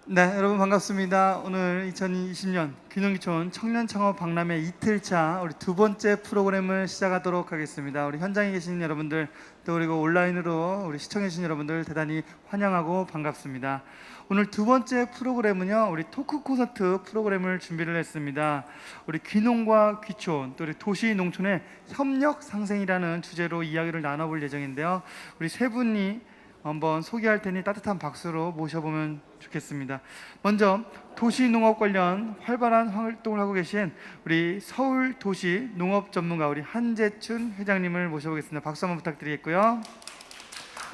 네, 여러분 반갑습니다. 오늘 2020년 균형기촌 청년창업 박람회 이틀차 우리 두 번째 프로그램을 시작하도록 하겠습니다. 우리 현장에 계신 여러분들 또 그리고 온라인으로 우리 시청해 주신 여러분들 대단히 환영하고 반갑습니다. 오늘 두 번째 프로그램은요, 우리 토크 콘서트 프로그램을 준비를 했습니다. 우리 귀농과 귀촌 또 우리 도시 농촌의 협력 상생이라는 주제로 이야기를 나눠볼 예정인데요. 우리 세 분이 한번 소개할 테니 따뜻한 박수로 모셔보면 좋겠습니다. 먼저 도시농업 관련 활발한 활동을 하고 계신 우리 서울도시농업 전문가 우리 한재춘 회장님을 모셔보겠습니다. 박수 한번 부탁드리겠고요.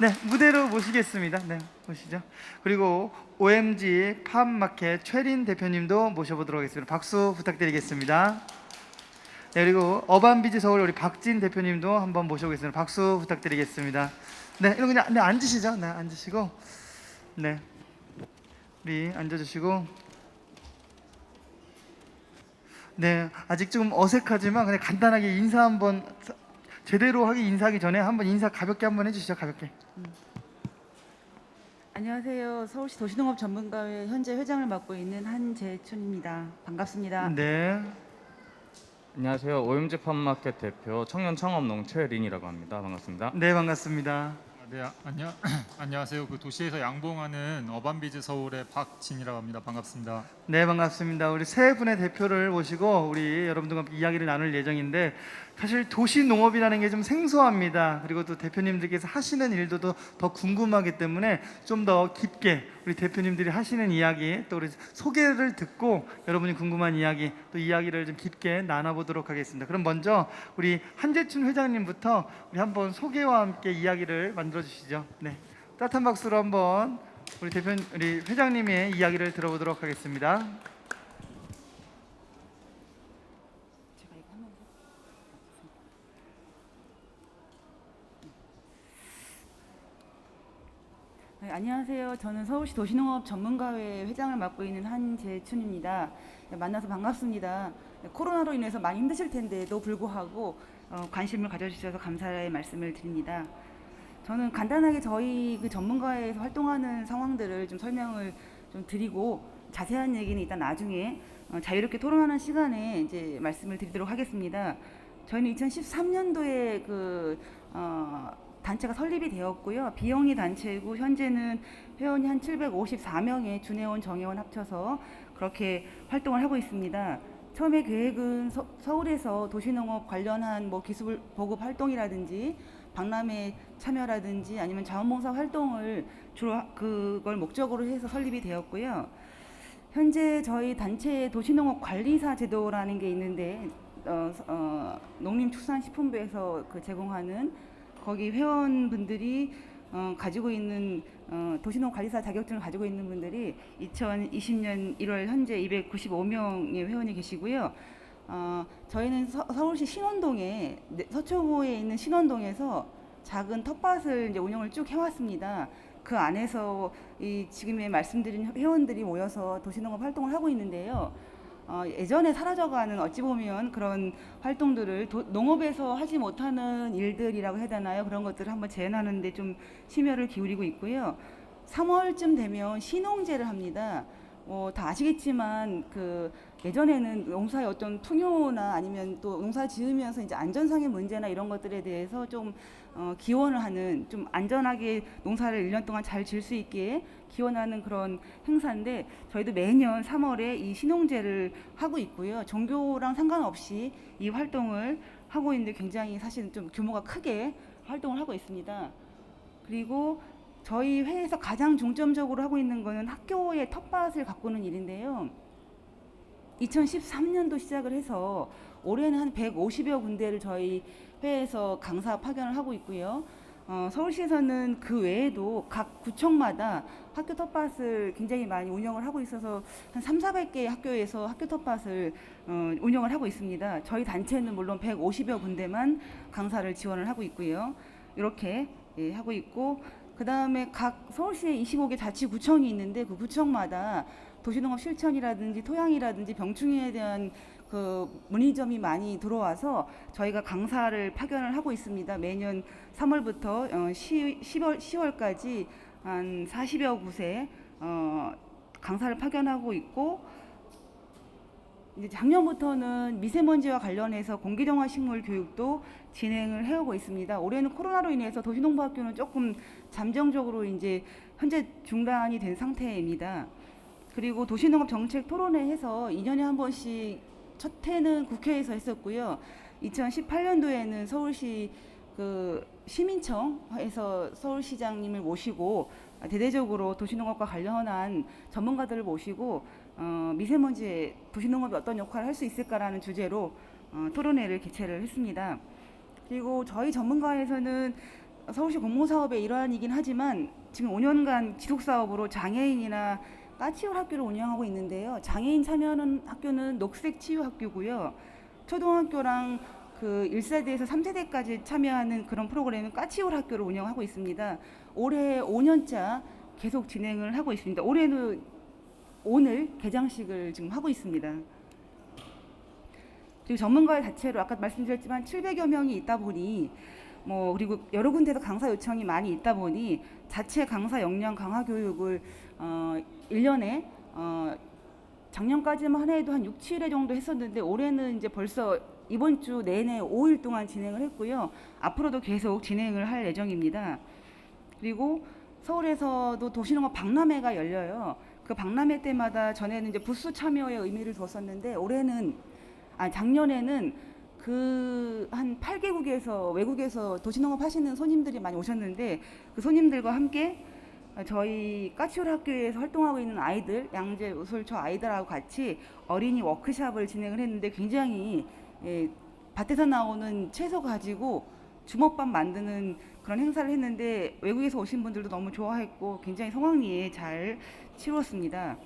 네, 무대로 모시겠습니다. 네, 모시죠. 그리고 OMG 팜마켓 최린 대표님도 모셔보도록 하겠습니다. 박수 부탁드리겠습니다. 네, 그리고 어반비즈 서울 우리 박진 대표님도 한번 모셔보겠습니다. 박수 부탁드리겠습니다. 네, 이거 그냥 앉으시죠. 네, 앉으시고, 네, 우리 앉아주시고, 네, 아직 좀 어색하지만 그냥 간단하게 인사 한번 제대로 하기 인사하기 전에 한번 인사 가볍게 한번 해주시죠. 가볍게. 안녕하세요. 서울시 도시농업 전문가회 현재 회장을 맡고 있는 한재춘입니다. 반갑습니다. 네, 안녕하세요. OMG 팜마켓 대표 청년창업농 최린이라고 합니다. 반갑습니다. 네, 반갑습니다. 네, 안녕하세요. 그 도시에서 양봉하는 어반비즈 서울의 박진이라고 합니다. 반갑습니다. 네, 반갑습니다. 우리 세 분의 대표를 모시고 우리 여러분들과 함께 이야기를 나눌 예정인데, 사실 도시 농업이라는 게 좀 생소합니다. 그리고 또 대표님들께서 하시는 일도 더 궁금하기 때문에 좀 더 깊게 우리 대표님들이 하시는 이야기 또 우리 소개를 듣고 여러분이 궁금한 이야기 또 이야기를 좀 깊게 나눠보도록 하겠습니다. 그럼 먼저 우리 한재춘 회장님부터 우리 한번 소개와 함께 이야기를 만들어 주시죠. 네, 따뜻한 박수로 한번 우리 회장님의 이야기를 들어보도록 하겠습니다. 제가 이거 하면서 네, 안녕하세요. 저는 서울시 도시농업 전문가회 회장을 맡고 있는 한재춘입니다. 네, 만나서 반갑습니다. 네, 코로나로 인해서 많이 힘드실 텐데도 불구하고 관심을 가져주셔서 감사의 말씀을 드립니다. 저는 간단하게 저희 그 전문가회에서 활동하는 상황들을 좀 설명을 좀 드리고 자세한 얘기는 일단 나중에 자유롭게 토론하는 시간에 이제 말씀을 드리도록 하겠습니다. 저희는 2013년도에 단체가 설립이 되었고요. 비영리 단체이고 현재는 회원이 한 754명의 준회원, 정회원 합쳐서 그렇게 활동을 하고 있습니다. 처음에 계획은 서울에서 도시농업 관련한 뭐 기술 보급 활동이라든지 박람회 참여라든지 아니면 자원봉사 활동을 주로 그걸 목적으로 해서 설립이 되었고요. 현재 저희 단체에 도시농업 관리사 제도라는 게 있는데 농림축산식품부에서 제공하는 거기 회원분들이 가지고 있는 도시농업 관리사 자격증을 가지고 있는 분들이 2020년 1월 현재 295명의 회원이 계시고요. 저희는 서울시 신원동에 서초구에 있는 신원동에서 작은 텃밭을 이제 운영을 쭉 해왔습니다. 그 안에서 이 지금에 말씀드린 회원들이 모여서 도시농업 활동을 하고 있는데요. 예전에 사라져가는 어찌 보면 그런 활동들을 농업에서 하지 못하는 일들이라고 해야 되나요? 그런 것들을 한번 재현하는데 좀 심혈을 기울이고 있고요. 3월쯤 되면 신농제를 합니다. 다 아시겠지만 예전에는 농사의 어떤 풍요나 아니면 또 농사 지으면서 이제 안전상의 문제나 이런 것들에 대해서 좀 기원을 하는, 좀 안전하게 농사를 1년 동안 잘 지을 수 있게 기원하는 그런 행사인데, 저희도 매년 3월에 이 신농제를 하고 있고요. 종교랑 상관없이 이 활동을 하고 있는데 굉장히 사실 좀 규모가 크게 활동을 하고 있습니다. 그리고 저희 회에서 가장 중점적으로 하고 있는 거는 학교의 텃밭을 가꾸는 일인데요. 2013년도 시작을 해서 올해는 한 150여 군데를 저희 회에서 강사 파견을 하고 있고요. 서울시에서는 그 외에도 각 구청마다 학교 텃밭을 굉장히 많이 운영을 하고 있어서 한 3,400개의 학교에서 학교 텃밭을 운영을 하고 있습니다. 저희 단체는 물론 150여 군데만 강사를 지원을 하고 있고요. 이렇게 하고 있고, 그 다음에 각 서울시에 25개 자치구청이 있는데 그 구청마다 도시농업 실천이라든지 토양이라든지 병충해에 대한 문의점이 많이 들어와서 저희가 강사를 파견을 하고 있습니다. 매년 3월부터 10월까지 한 40여 곳에 강사를 파견하고 있고, 이제 작년부터는 미세먼지와 관련해서 공기정화 식물 교육도 진행을 해오고 있습니다. 올해는 코로나로 인해서 도시농부학교는 조금 잠정적으로 이제 현재 중단이 된 상태입니다. 그리고 도시농업 정책 토론회 해서 2년에 한 번씩 첫 해는 국회에서 했었고요. 2018년도에는 서울시 그 시민청에서 서울시장님을 모시고 대대적으로 도시농업과 관련한 전문가들을 모시고 미세먼지에 도시농업이 어떤 역할을 할 수 있을까라는 주제로 토론회를 개최를 했습니다. 그리고 저희 전문가에서는 서울시 공모사업의 일환이긴 하지만 지금 5년간 지속사업으로 장애인이나 까치울 학교를 운영하고 있는데요. 장애인 참여하는 학교는 녹색치유학교고요. 초등학교랑 그 1세대에서 3세대까지 참여하는 그런 프로그램은 까치울 학교를 운영하고 있습니다. 올해 5년차 계속 진행을 하고 있습니다. 올해는 오늘 개장식을 지금 하고 있습니다. 그리고 전문가 자체로 아까 말씀드렸지만 700여 명이 있다 보니 그리고 여러 군데서 강사 요청이 많이 있다 보니 자체 강사 역량 강화 교육을 1년에 작년까지만 해도 한 6, 7회 정도 했었는데 올해는 이제 벌써 이번 주 내내 5일 동안 진행을 했고요. 앞으로도 계속 진행을 할 예정입니다. 그리고 서울에서도 도시농업 박람회가 열려요. 그 박람회 때마다 전에는 이제 부스 참여에 의미를 뒀었는데 작년에는 그 한 8개국에서 외국에서 도시농업 하시는 손님들이 많이 오셨는데 그 손님들과 함께 저희 까치울 학교에서 활동하고 있는 아이들, 양재 우솔초 아이들하고 같이 어린이 워크숍을 진행을 했는데 굉장히 밭에서 나오는 채소 가지고 주먹밥 만드는 그런 행사를 했는데 외국에서 오신 분들도 너무 좋아했고 굉장히 성황리에 잘 치루었습니다.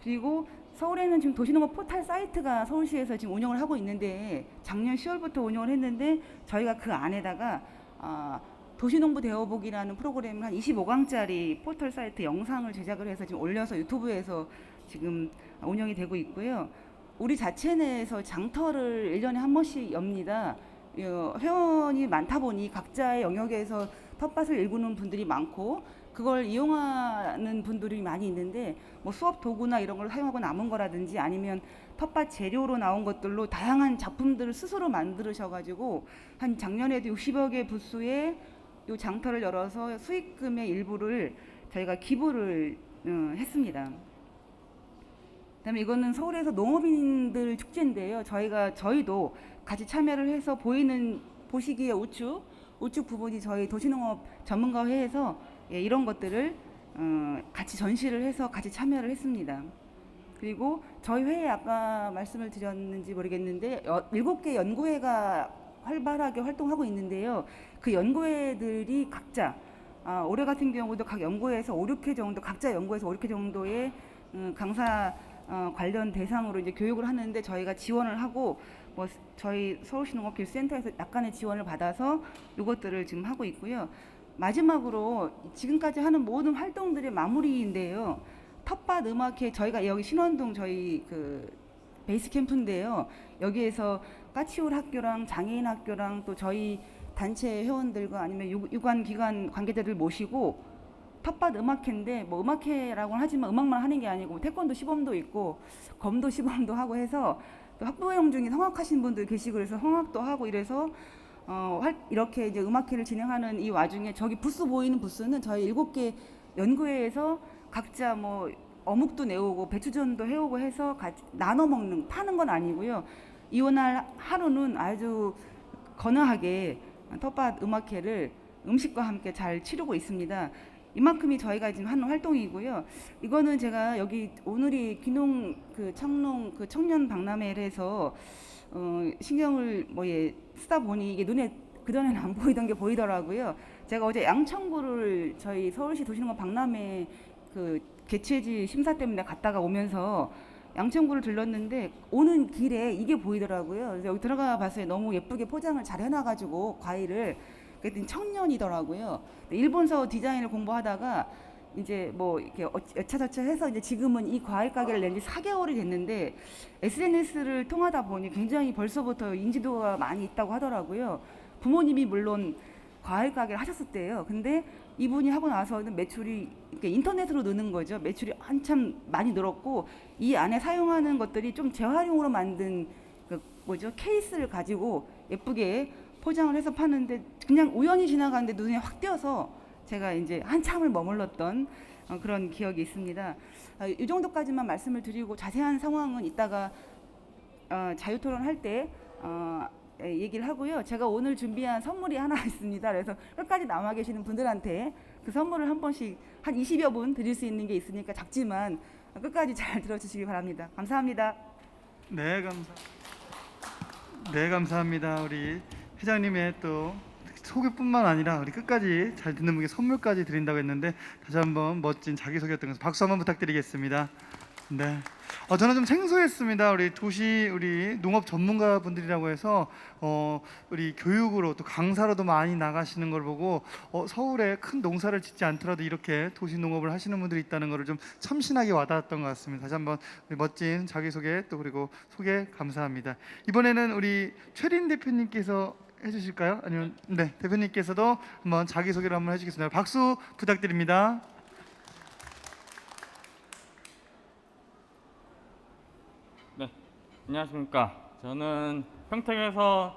그리고 서울에는 지금 도시농업 포털 사이트가 서울시에서 지금 운영을 하고 있는데 작년 10월부터 운영을 했는데 저희가 그 안에다가 도시농부 되어보기라는 프로그램을 한 25강짜리 포털 사이트 영상을 제작을 해서 지금 올려서 유튜브에서 지금 운영이 되고 있고요. 우리 자체 내에서 장터를 1년에 한 번씩 엽니다. 회원이 많다 보니 각자의 영역에서 텃밭을 일구는 분들이 많고 그걸 이용하는 분들이 많이 있는데 수업 도구나 이런 걸 사용하고 남은 거라든지 아니면 텃밭 재료로 나온 것들로 다양한 작품들을 스스로 만드셔가지고 한 작년에도 60여 개 부스에 요 장터를 열어서 수익금의 일부를 저희가 기부를 했습니다. 그다음에 이거는 서울에서 농업인들 축제인데요. 저희도 같이 참여를 해서 보시기에 우측 부분이 저희 도시농업 전문가회에서 이런 것들을 같이 전시를 해서 같이 참여를 했습니다. 그리고 저희 회에 아까 말씀을 드렸는지 모르겠는데 7개 연구회가 활발하게 활동하고 있는데요. 그 연구회들이 각자 올해 같은 경우도 각 연구회에서 5, 6회 정도 각자 연구에서 5, 6회 정도의 강사 관련 대상으로 이제 교육을 하는데 저희가 지원을 하고 저희 서울시 농업기술센터에서 약간의 지원을 받아서 이것들을 지금 하고 있고요. 마지막으로 지금까지 하는 모든 활동들의 마무리인데요. 텃밭 음악회 저희가 여기 신원동 저희 그 베이스 캠프인데요. 여기에서 까치울 학교랑 장애인 학교랑 또 저희 단체 회원들과 아니면 유관 기관 관계자들 모시고 텃밭 음악회인데 음악회라고는 하지만 음악만 하는 게 아니고 태권도 시범도 있고 검도 시범도 하고 해서 또 학부형 중에 성악하신 분들 계시고 그래서 성악도 하고 이래서 이렇게 이제 음악회를 진행하는 이 와중에 저기 부스 보이는 부스는 저희 7개 연구회에서 각자 어묵도 내오고 배추전도 해오고 해서 같이 나눠 먹는 파는 건 아니고요. 이날 하루는 아주 건강하게 텃밭 음악회를 음식과 함께 잘 치르고 있습니다. 이만큼이 저희가 지금 하는 활동이고요. 이거는 제가 여기 오늘이 귀농 청농 청년 박람회를 해서 신경을 쓰다 보니 이게 눈에 그전에는 안 보이던 게 보이더라고요. 제가 어제 양천구를 저희 서울시 도시농업 박람회 개최지 심사 때문에 갔다가 오면서 양천구를 들렀는데 오는 길에 이게 보이더라고요. 그래서 여기 들어가 봤어요. 너무 예쁘게 포장을 잘 해놔가지고 과일을 그랬더니 청년이더라고요. 일본서 디자인을 공부하다가 이제 이렇게 여차저차 해서 이제 지금은 이 과일 가게를 낸 지 4개월이 됐는데 SNS를 통하다 보니 굉장히 벌써부터 인지도가 많이 있다고 하더라고요. 부모님이 물론 과일 가게를 하셨을 때예요. 근데 이분이 하고 나서는 매출이 이렇게 인터넷으로 느는 거죠. 매출이 한참 많이 늘었고 이 안에 사용하는 것들이 좀 재활용으로 만든 그 뭐죠? 케이스를 가지고 예쁘게 포장을 해서 파는데 그냥 우연히 지나가는데 눈에 확 띄어서 제가 이제 한참을 머물렀던 그런 기억이 있습니다. 이 정도까지만 말씀을 드리고 자세한 상황은 이따가 자유토론 할 때 얘기를 하고요. 제가 오늘 준비한 선물이 하나 있습니다. 그래서 끝까지 남아 계시는 분들한테 그 선물을 한 번씩 한 20여 분 드릴 수 있는 게 있으니까 작지만 끝까지 잘 들어주시기 바랍니다. 감사합니다. 네, 감사합니다. 우리 회장님의 또 소개뿐만 아니라 우리 끝까지 잘 듣는 분께 선물까지 드린다고 했는데 다시 한번 멋진 자기소개였던 것을 박수 한번 부탁드리겠습니다. 네. 저는 좀 생소했습니다. 우리 농업 전문가 분들이라고 해서 우리 교육으로 또 강사로도 많이 나가시는 걸 보고 서울에 큰 농사를 짓지 않더라도 이렇게 도시 농업을 하시는 분들이 있다는 것을 좀 참신하게 와닿았던 것 같습니다. 다시 한번 우리 멋진 자기소개 또 그리고 소개 감사합니다. 이번에는 우리 최린 대표님께서 해주실까요? 아니면 네 대표님께서도 한번 자기소개를 한번 해주겠습니다. 박수 부탁드립니다. 네, 안녕하십니까. 저는 평택에서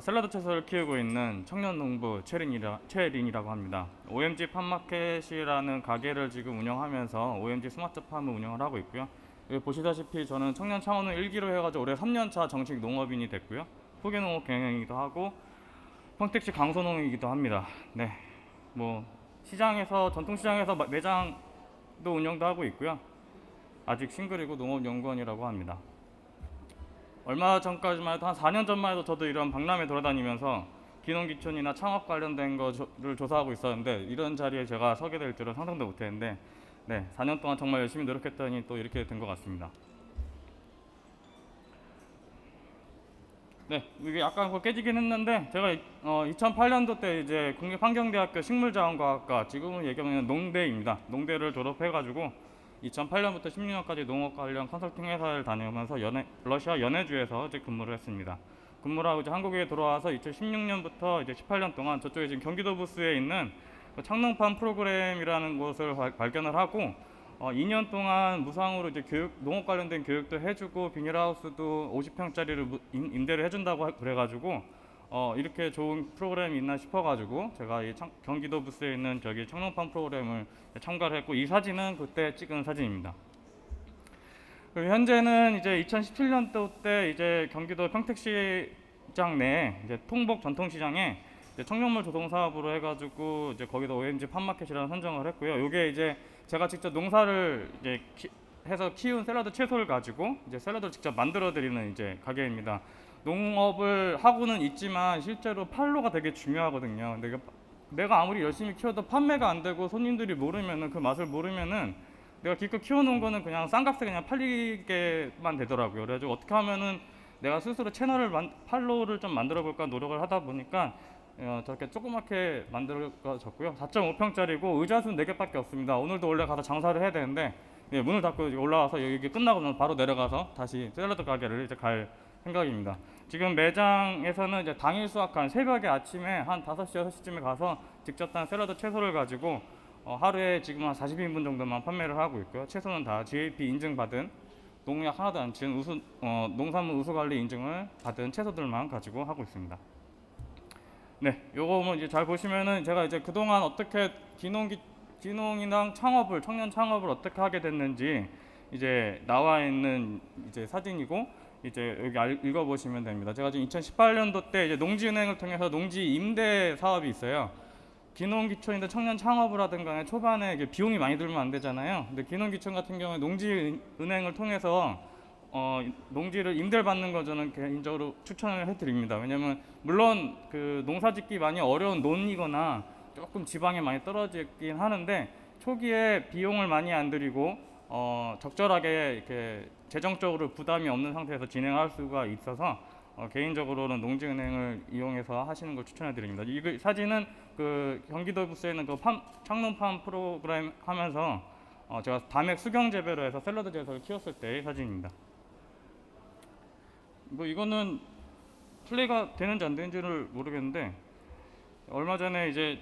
샐러드 채소를 키우고 있는 청년 농부 최린이라고 합니다. OMG 팜마켓이라는 가게를 지금 운영하면서 OMG 스마트 팜을 운영을 하고 있고요. 여기 보시다시피 저는 청년 창업은 1기로 해가지고 올해 3년차 정식 농업인이 됐고요. 후계농업 경영이기도 하고 평택시 강서농이기도 합니다. 네, 뭐 시장에서 전통시장에서 매장도 운영도 하고 있고요. 아직 싱글이고 농업연구원이라고 합니다. 얼마 전까지만 해도 한 4년 전만 해도 저도 이런 박람회 돌아다니면서 기농기촌이나 창업 관련된 거를 조사하고 있었는데 이런 자리에 제가 서게 될 줄은 상상도 못했는데 네, 4년 동안 정말 열심히 노력했더니 또 이렇게 된 것 같습니다. 네, 이게 약간 깨지긴 했는데 제가 2008년도 때 이제 국립환경대학교 식물자원과학과 지금은 얘기하면 농대입니다. 농대를 졸업해가지고 2008년부터 16년까지 농업 관련 컨설팅 회사를 다니면서 러시아 연해주에서 이제 근무를 했습니다. 근무를 하고 이제 한국에 들어와서 2016년부터 이제 18년 동안 저쪽에 지금 경기도 부스에 있는 그 창농팜 프로그램이라는 곳을 발견을 하고 2년 동안 무상으로 이제 농업 관련된 교육도 해주고 비닐하우스도 50평짜리를 임대를 해준다고 그래가지고 이렇게 좋은 프로그램이 있나 싶어가지고 제가 이 경기도 부스에 있는 저기 창농팜 프로그램을 참가를 했고 이 사진은 그때 찍은 사진입니다. 그리고 현재는 이제 2017년도 때 이제 경기도 평택시장 내 이제 통복 전통시장에 이제 청년물 조성 사업으로 해가지고 이제 거기도 OMG 팜마켓이라는 선정을 했고요. 이게 이제 제가 직접 농사를 이제 해서 키운 샐러드 채소를 가지고 이제 샐러드를 직접 만들어 드리는 이제 가게입니다. 농업을 하고는 있지만 실제로 판로가 되게 중요하거든요. 내가 아무리 열심히 키워도 판매가 안 되고 손님들이 모르면은 그 맛을 모르면은 내가 기껏 키워놓은 거는 그냥 싼 값에 그냥 팔리게만 되더라고요. 그래가지고 어떻게 하면은 내가 스스로 판로를 좀 만들어 볼까 노력을 하다 보니까 저렇게 조그맣게 만들어졌고요. 4.5평짜리고 의자 수는 4개밖에 없습니다. 오늘도 원래 가서 장사를 해야 되는데 문을 닫고 올라와서 여기 끝나고 나면 바로 내려가서 다시 샐러드 가게를 이제 갈 생각입니다. 지금 매장에서는 이제 당일 수확한 새벽에 아침에 한 5시, 6시쯤에 가서 직접 딴 샐러드 채소를 가지고 하루에 지금 한 40인분 정도만 판매를 하고 있고요. 채소는 다 GAP 인증받은 농약 하나도 안 치는 농산물 우수관리 인증을 받은 채소들만 가지고 하고 있습니다. 네, 요거 뭐 이제 잘 보시면은 제가 이제 그동안 어떻게 기농이랑 청년 창업을 어떻게 하게 됐는지 이제 나와 있는 이제 사진이고 이제 여기 읽어보시면 됩니다. 제가 지금 2018년도 때 이제 농지은행을 통해서 농지 임대 사업이 있어요. 기농기촌인데 청년 창업을 하든 간에 초반에 이게 비용이 많이 들면 안 되잖아요. 근데 기농기촌 같은 경우에 농지은행을 통해서 농지를 임대를 받는 거 저는 개인적으로 추천을 해드립니다. 왜냐하면 물론 그 농사짓기 많이 어려운 논이거나 조금 지방에 많이 떨어지긴 하는데 초기에 비용을 많이 안 들이고 적절하게 이렇게 재정적으로 부담이 없는 상태에서 진행할 수가 있어서 개인적으로는 농지은행을 이용해서 하시는 걸 추천해드립니다. 이 사진은 그 경기도 부스에 있는 그 창농팜 프로그램 하면서 제가 담액 수경 재배로 해서 샐러드 채소를 키웠을 때의 사진입니다. 뭐 이거는 플레이가 되는지 안 되는지를 모르겠는데 얼마 전에 이제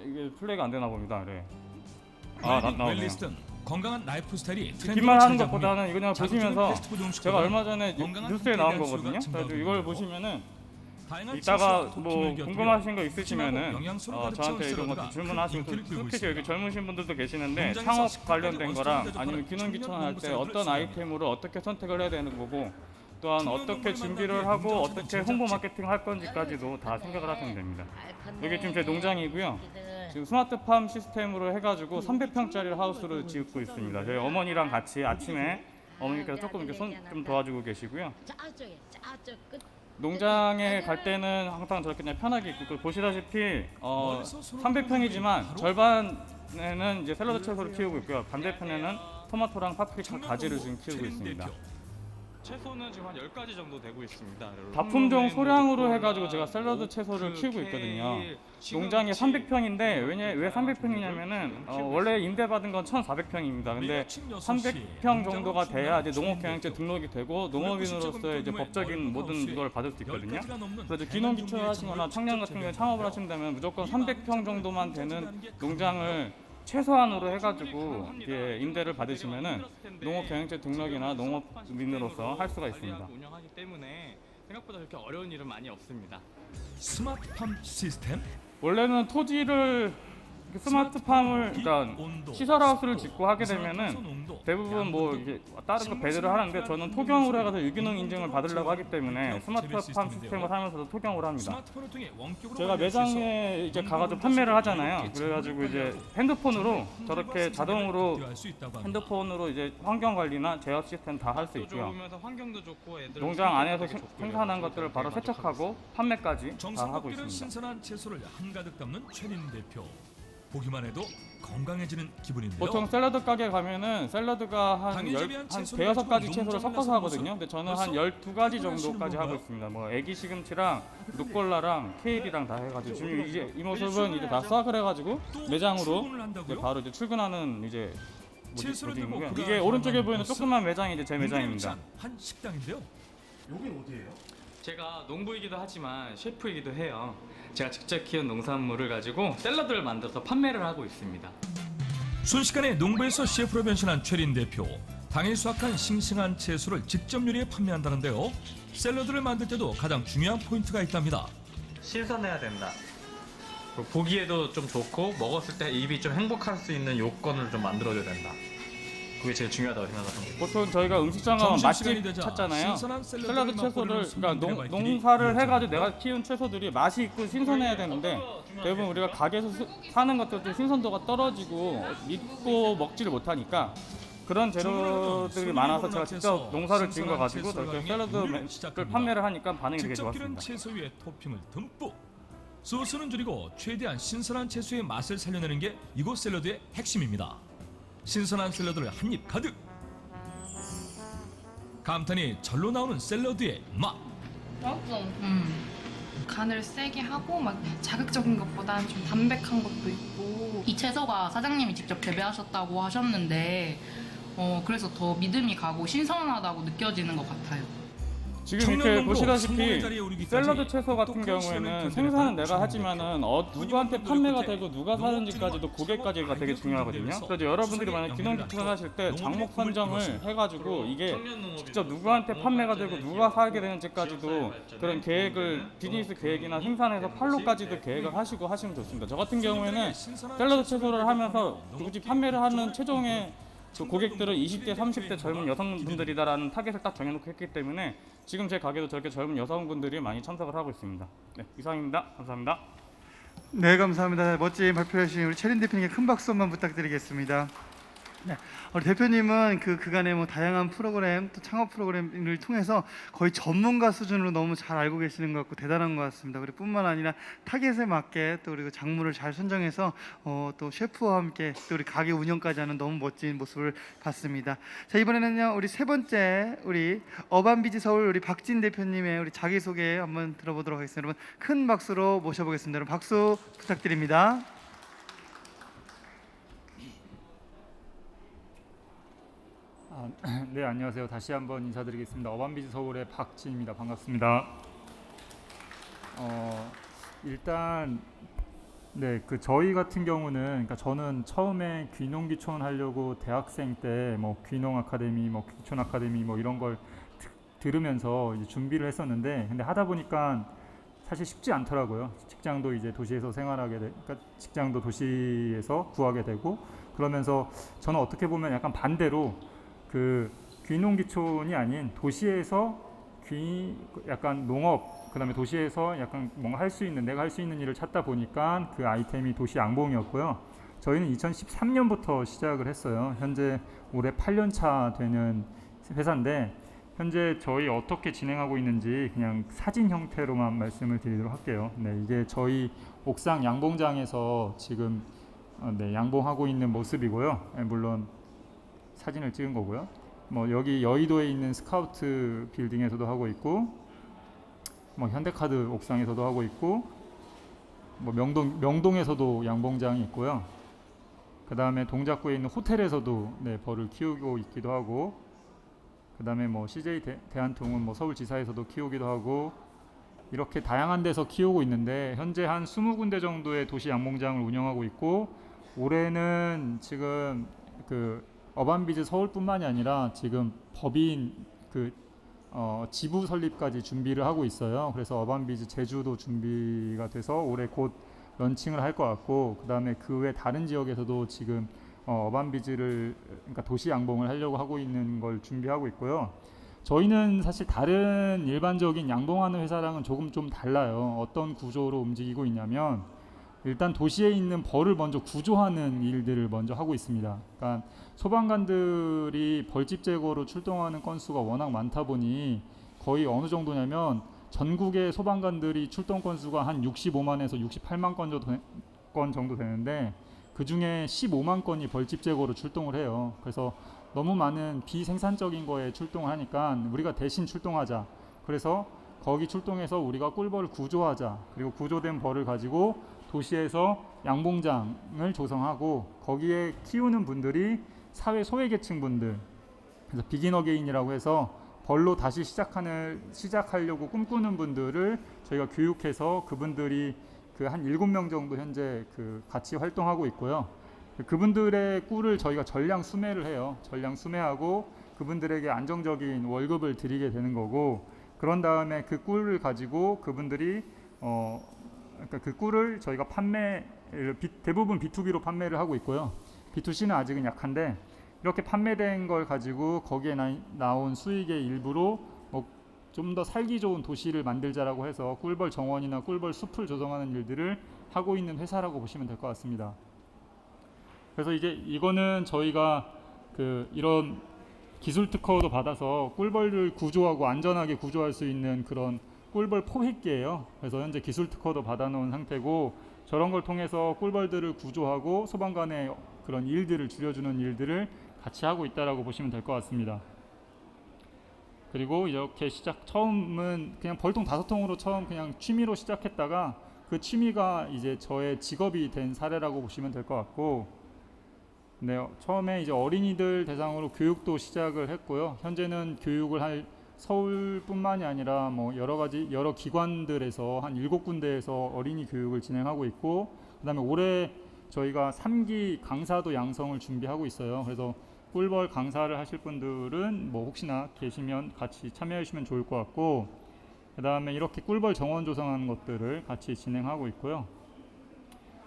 이게 플레이가 안 되나 봅니다. 그래. 나오네요. 웰리스 등 건강한 라이프 스타일이 긴 말 하는 것보다는 이거 그냥 보시면서 제가 얼마 전에 뉴스에 나온 거거든요. 그래서 이걸 보시면은 이따가 뭐 궁금하신 거 있으시면은 저한테 이런 것도 질문하시고, 특히 여기 젊으신 분들도 계시는데 창업 관련된 거랑 아니면 균형 기천할 때 어떤 아이템으로 어떻게 선택을 해야 되는 거고, 또한 어떻게 준비를 하고 어떻게 홍보 마케팅 할 건지까지도 다 생각을 하시면 됩니다. 여기 지금 제 농장이고요. 지금 스마트팜 시스템으로 해가지고 300평짜리 하우스를 짓고 있습니다. 저희 어머니랑 같이 아침에 어머니께서 조금 이렇게 손 좀 도와주고 계시고요. 저쪽 끝. 농장에 갈 때는 항상 저렇게 그냥 편하게 있고, 보시다시피 300평이지만 절반에는 이제 샐러드 채소를 키우고 있고요. 반대편에는 토마토랑 파프리카, 가지를 지금 키우고 있습니다. 채소는 지금 한 10가지 정도 되고 있습니다. 다품종 소량으로 해가지고 제가 샐러드 채소를 키우고 있거든요. 농장이 300평인데 왜 300평이냐면은 원래 임대받은 건 1,400평입니다. 근데 300평 정도가 돼야 이제 농업경영체 등록이 되고 농업인으로서 이제 법적인 모든 걸 받을 수 있거든요. 그래서 기농 기초를 하시거나 청년 같은 경우에 창업을 하신다면 무조건 300평 정도만 되는 농장을 최소한으로 해가지고 이제 임대를 받으시면은 농업경영체 등록이나 농업인으로서 할 수가 있습니다. 운영하기 때문에 생각보다 그렇게 어려운 일은 많이 없습니다. 스마트팜 시스템, 원래는 토지를 스마트팜을 일단 시설하우스를 짓고 하게 되면은 대부분 뭐 이게 다른 거 배들을 하는데, 저는 토경으로 해가지고 유기농 인증을 받으려고 하기 때문에 스마트팜 시스템을 하면서도 토경으로 합니다. 스마트폰을 통해 원격으로 제가 매장에 이제 가가지고 판매를 하잖아요. 그래가지고 이제 핸드폰으로 저렇게 자동으로 비교할 수 있다고 합니다. 핸드폰으로 이제 환경 관리나 제어 시스템 다 할 수 또 있고요. 좋으면서 환경도 좋고 애들 농장 안에서 생산한 것들을 바로 세척하고 판매까지 다 정성 하고 꺾이는 있습니다. 신선한 채소를 한가득 담는 최린 대표. 보기만 해도 건강해지는 기분인데요. 보통 샐러드 가게 가면은 샐러드가 한 당일 재배한 채소를 대여섯 가지 가지고 채소를 농장을 섞어서 나서는 하거든요. 근데 저는 한 벌써 12가지 정도까지 출근하시는 하고 건가요? 있습니다. 뭐 애기 시금치랑 루꼴라랑 케일이랑 다 해가지고 지금 이제 이 모습은 이제 다 수확을 해가지고 또 매장으로 출근을 이제 한다고요? 바로 이제 출근하는 이제 채소를 들고 모습이고요. 그가 이게 오른쪽에 향하는 보이는 곳은 조그만 매장이 이제 제 매장입니다. 농대용찬 한 식당인데요. 제가 농부이기도 하지만 셰프이기도 해요. 제가 직접 키운 농산물을 가지고 샐러드를 만들어서 판매를 하고 있습니다. 순식간에 농부에서 셰프로 변신한 최린 대표. 당일 수확한 싱싱한 채소를 직접 요리해 판매한다는데요. 샐러드를 만들 때도 가장 중요한 포인트가 있답니다. 신선해야 된다. 그리고 보기에도 좀 좋고 먹었을 때 입이 좀 행복할 수 있는 요건을 좀 만들어줘야 된다. 그게 제일 중요하다고 생각합니다. 보통 저희가 음식점 가면 점심시간이 맛집 되자 찾잖아요. 신선한 샐러드를 샐러드 맛보려는 채소를 그러니까 손님들의 발길이 농사를 이어집니다. 해가지고 내가 키운 채소들이 맛이 있고 신선해야 되는데, 대부분 우리가 가게에서 사는 것도 좀 신선도가 떨어지고 믿고 먹지를 못하니까 그런 재료들이 많아서 제가 직접 농사를 지은 거 가지고 저렇게 샐러드를 판매를 하니까 반응이 되게 직접 기른 좋았습니다. 채소 위에 토핑을 듬뿍. 소스는 줄이고 최대한 신선한 채소의 맛을 살려내는 게 이곳 샐러드의 핵심입니다. 신선한 샐러드를 한 입 가득. 감탄이 절로 나오는 샐러드의 맛. 간을 세게 하고 막 자극적인 것보다는 좀 담백한 것도 있고. 이 채소가 사장님이 직접 재배하셨다고 하셨는데 그래서 더 믿음이 가고 신선하다고 느껴지는 것 같아요. 지금 이렇게 청년농부로 성공의 보시다시피 자리에 오르기까지 샐러드 채소 같은 똑똑한 경우에는 시간을 생산은 내가 견뎌낸 하지만은 누구한테 판매가 되고 누가 사는지까지도 고객까지가 되게 중요하거든요. 그래서 여러분들이 만약 기농 기촌 하실 때 장목 선정을 해가지고 이게 직접 누구한테 판매가 되고 누가 사게 되는지까지도 그런 계획을, 비즈니스 계획이나 생산해서 판로까지도 계획을 하시고 하시면 좋습니다. 저 같은 경우에는 샐러드 채소를 하면서 굳이 판매를 하는 최종의 그 고객들은 20대, 30대 젊은 여성분들이다라는 타겟을 딱 정해놓고 했기 때문에 지금 제 가게도 저렇게 젊은 여성분들이 많이 참석을 하고 있습니다. 네, 이상입니다. 감사합니다. 네, 감사합니다. 멋진 발표해 주신 우리 최린 대표님께 큰 박수 한번 부탁드리겠습니다. 네, 우리 대표님은 그간의 뭐 다양한 프로그램 또 창업 프로그램을 통해서 거의 전문가 수준으로 너무 잘 알고 계시는 것 같고 대단한 것 같습니다. 그리고 뿐만 아니라 타겟에 맞게 또 그리고 작물을 잘 선정해서 또 셰프와 함께 또 우리 가게 운영까지 하는 너무 멋진 모습을 봤습니다. 자, 이번에는요 우리 세 번째 우리 어반비즈 서울 우리 박진 대표님의 우리 자기 소개 한번 들어보도록 하겠습니다. 여러분 큰 박수로 모셔보겠습니다. 여러분 박수 부탁드립니다. 네, 안녕하세요. 다시 한번 인사드리겠습니다. 어반비즈 서울의 박진입니다. 반갑습니다. 일단 네, 그 저희 같은 경우는 그러니까 저는 처음에 귀농귀촌 하려고 대학생 때 뭐 귀농 아카데미, 뭐 귀촌 아카데미 뭐 이런 걸 들으면서 이제 준비를 했었는데 근데 하다 보니까 사실 쉽지 않더라고요. 직장도 이제 도시에서 생활하게 돼, 그러니까 직장도 도시에서 구하게 되고 그러면서 저는 어떻게 보면 약간 반대로 그 귀농귀촌이 아닌 도시에서 약간 농업 그다음에 도시에서 약간 뭔가 할 수 있는 내가 할 수 있는 일을 찾다 보니까 그 아이템이 도시 양봉이었고요. 저희는 2013년부터 시작을 했어요. 현재 올해 8년 차 되는 회사인데 현재 저희 어떻게 진행하고 있는지 그냥 사진 형태로만 말씀을 드리도록 할게요. 네, 이게 저희 옥상 양봉장에서 지금 네, 양봉하고 있는 모습이고요. 네, 물론 사진을 찍은 거고요. 뭐 여기 여의도에 있는 스카우트 빌딩에서도 하고 있고 뭐 현대카드 옥상에서도 하고 있고 뭐 명동에서도 양봉장이 있고요. 그 다음에 동작구에 있는 호텔에서도 네, 벌을 키우고 있기도 하고 그 다음에 뭐 CJ 대한통운 뭐 서울지사에서도 키우기도 하고 이렇게 다양한 데서 키우고 있는데 현재 한 20군데 정도의 도시 양봉장을 운영하고 있고 올해는 지금 그 어반비즈 서울뿐만이 아니라 지금 법인 그 지부 설립까지 준비를 하고 있어요. 그래서 어반비즈 제주도 준비가 돼서 올해 곧 런칭을 할 것 같고 그 다음에 그 외 다른 지역에서도 지금 어반비즈를 그러니까 도시 양봉을 하려고 하고 있는 걸 준비하고 있고요. 저희는 사실 다른 일반적인 양봉하는 회사랑은 조금 좀 달라요. 어떤 구조로 움직이고 있냐면 일단 도시에 있는 벌을 먼저 구조하는 일들을 먼저 하고 있습니다. 그러니까 소방관들이 벌집 제거로 출동하는 건수가 워낙 많다 보니 거의 어느 정도냐면 전국의 소방관들이 출동 건수가 한 65만에서 68만 건 정도 되는데 그 중에 15만 건이 벌집 제거로 출동을 해요. 그래서 너무 많은 비생산적인 거에 출동을 하니까 우리가 대신 출동하자. 그래서 거기 출동해서 우리가 꿀벌을 구조하자. 그리고 구조된 벌을 가지고 도시에서 양봉장을 조성하고 거기에 키우는 분들이 사회 소외계층 분들, 그래서 비긴 어게인이라고 해서 벌로 다시 시작하려고 꿈꾸는 분들을 저희가 교육해서 그분들이 그 한 7명 정도 현재 그 같이 활동하고 있고요. 그분들의 꿀을 저희가 전량 수매를 해요. 전량 수매하고 그분들에게 안정적인 월급을 드리게 되는 거고 그런 다음에 그 꿀을 가지고 그분들이 그러니까 그 꿀을 저희가 대부분 B2B로 판매를 하고 있고요. B2C는 아직은 약한데 이렇게 판매된 걸 가지고 거기에 나온 수익의 일부로 좀 더 살기 좋은 도시를 만들자라고 해서 꿀벌 정원이나 꿀벌 숲을 조성하는 일들을 하고 있는 회사라고 보시면 될 것 같습니다. 그래서 이거는 저희가 이런 기술 특허도 받아서 꿀벌을 구조하고 안전하게 구조할 수 있는 그런 꿀벌 포획기예요. 그래서 현재 기술 특허도 받아놓은 상태고 저런 걸 통해서 꿀벌들을 구조하고 소방관의 그런 일들을 줄여주는 일들을 같이 하고 있다라고 보시면 될 것 같습니다. 그리고 이렇게 처음은 그냥 벌통 5통으로 처음 그냥 취미로 시작했다가 그 취미가 이제 저의 직업이 된 사례라고 보시면 될 것 같고, 네, 처음에 이제 어린이들 대상으로 교육도 시작을 했고요. 현재는 교육을 할 서울뿐만이 아니라 뭐 여러 기관들에서 한 7군데에서 어린이 교육을 진행하고 있고, 그다음에 올해 저희가 3기 강사도 양성을 준비하고 있어요. 그래서 꿀벌 강사를 하실 분들은 뭐 혹시나 계시면 같이 참여해 주시면 좋을 것 같고, 그 다음에 이렇게 꿀벌 정원 조성하는 것들을 같이 진행하고 있고요.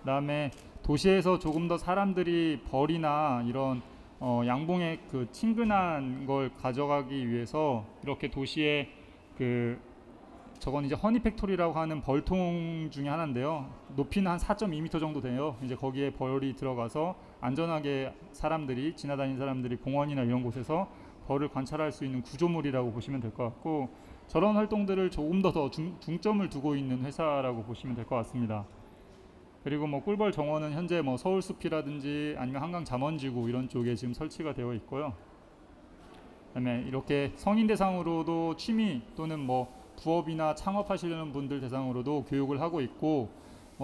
그 다음에 도시에서 조금 더 사람들이 벌이나 이런 양봉의 그 친근한 걸 가져가기 위해서 이렇게 도시에 저건 이제 허니 팩토리라고 하는 벌통 중에 하나인데요. 높이는 한 4.2m 정도 돼요. 이제 거기에 벌이 들어가서 안전하게 지나다니는 사람들이 공원이나 이런 곳에서 벌을 관찰할 수 있는 구조물이라고 보시면 될 것 같고, 저런 활동들을 조금 더 중점을 두고 있는 회사라고 보시면 될 것 같습니다. 그리고 뭐 꿀벌 정원은 현재 뭐 서울숲이라든지 아니면 한강 잠원지구 이런 쪽에 지금 설치가 되어 있고요. 그다음에 이렇게 성인 대상으로도 취미 또는 뭐 부업이나 창업하시려는 분들 대상으로도 교육을 하고 있고,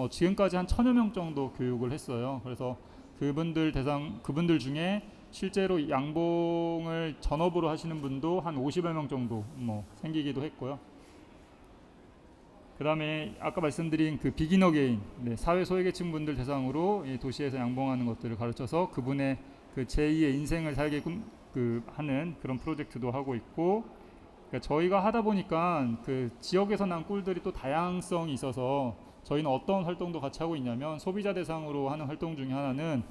지금까지 한 1000여 명 정도 교육을 했어요. 그래서 그분들 중에 실제로 양봉을 전업으로 하시는 분도 한 50여 명 정도 생기기도 했고요. 그다음에 아까 말씀드린 그 비긴 어게인, 네, 사회 소외계층 분들 대상으로 이 도시에서 양봉하는 것들을 가르쳐서 그분의 그 제2의 인생을 살게끔 하는 그런 프로젝트도 하고 있고, 그러니까 저희가 하다 보니까 그 지역에서 난 꿀들이 또 다양성이 있어서 저희는 어떤 활동도 같이 하고 있냐면, 소비자 대상으로 하는 활동 중에 하나는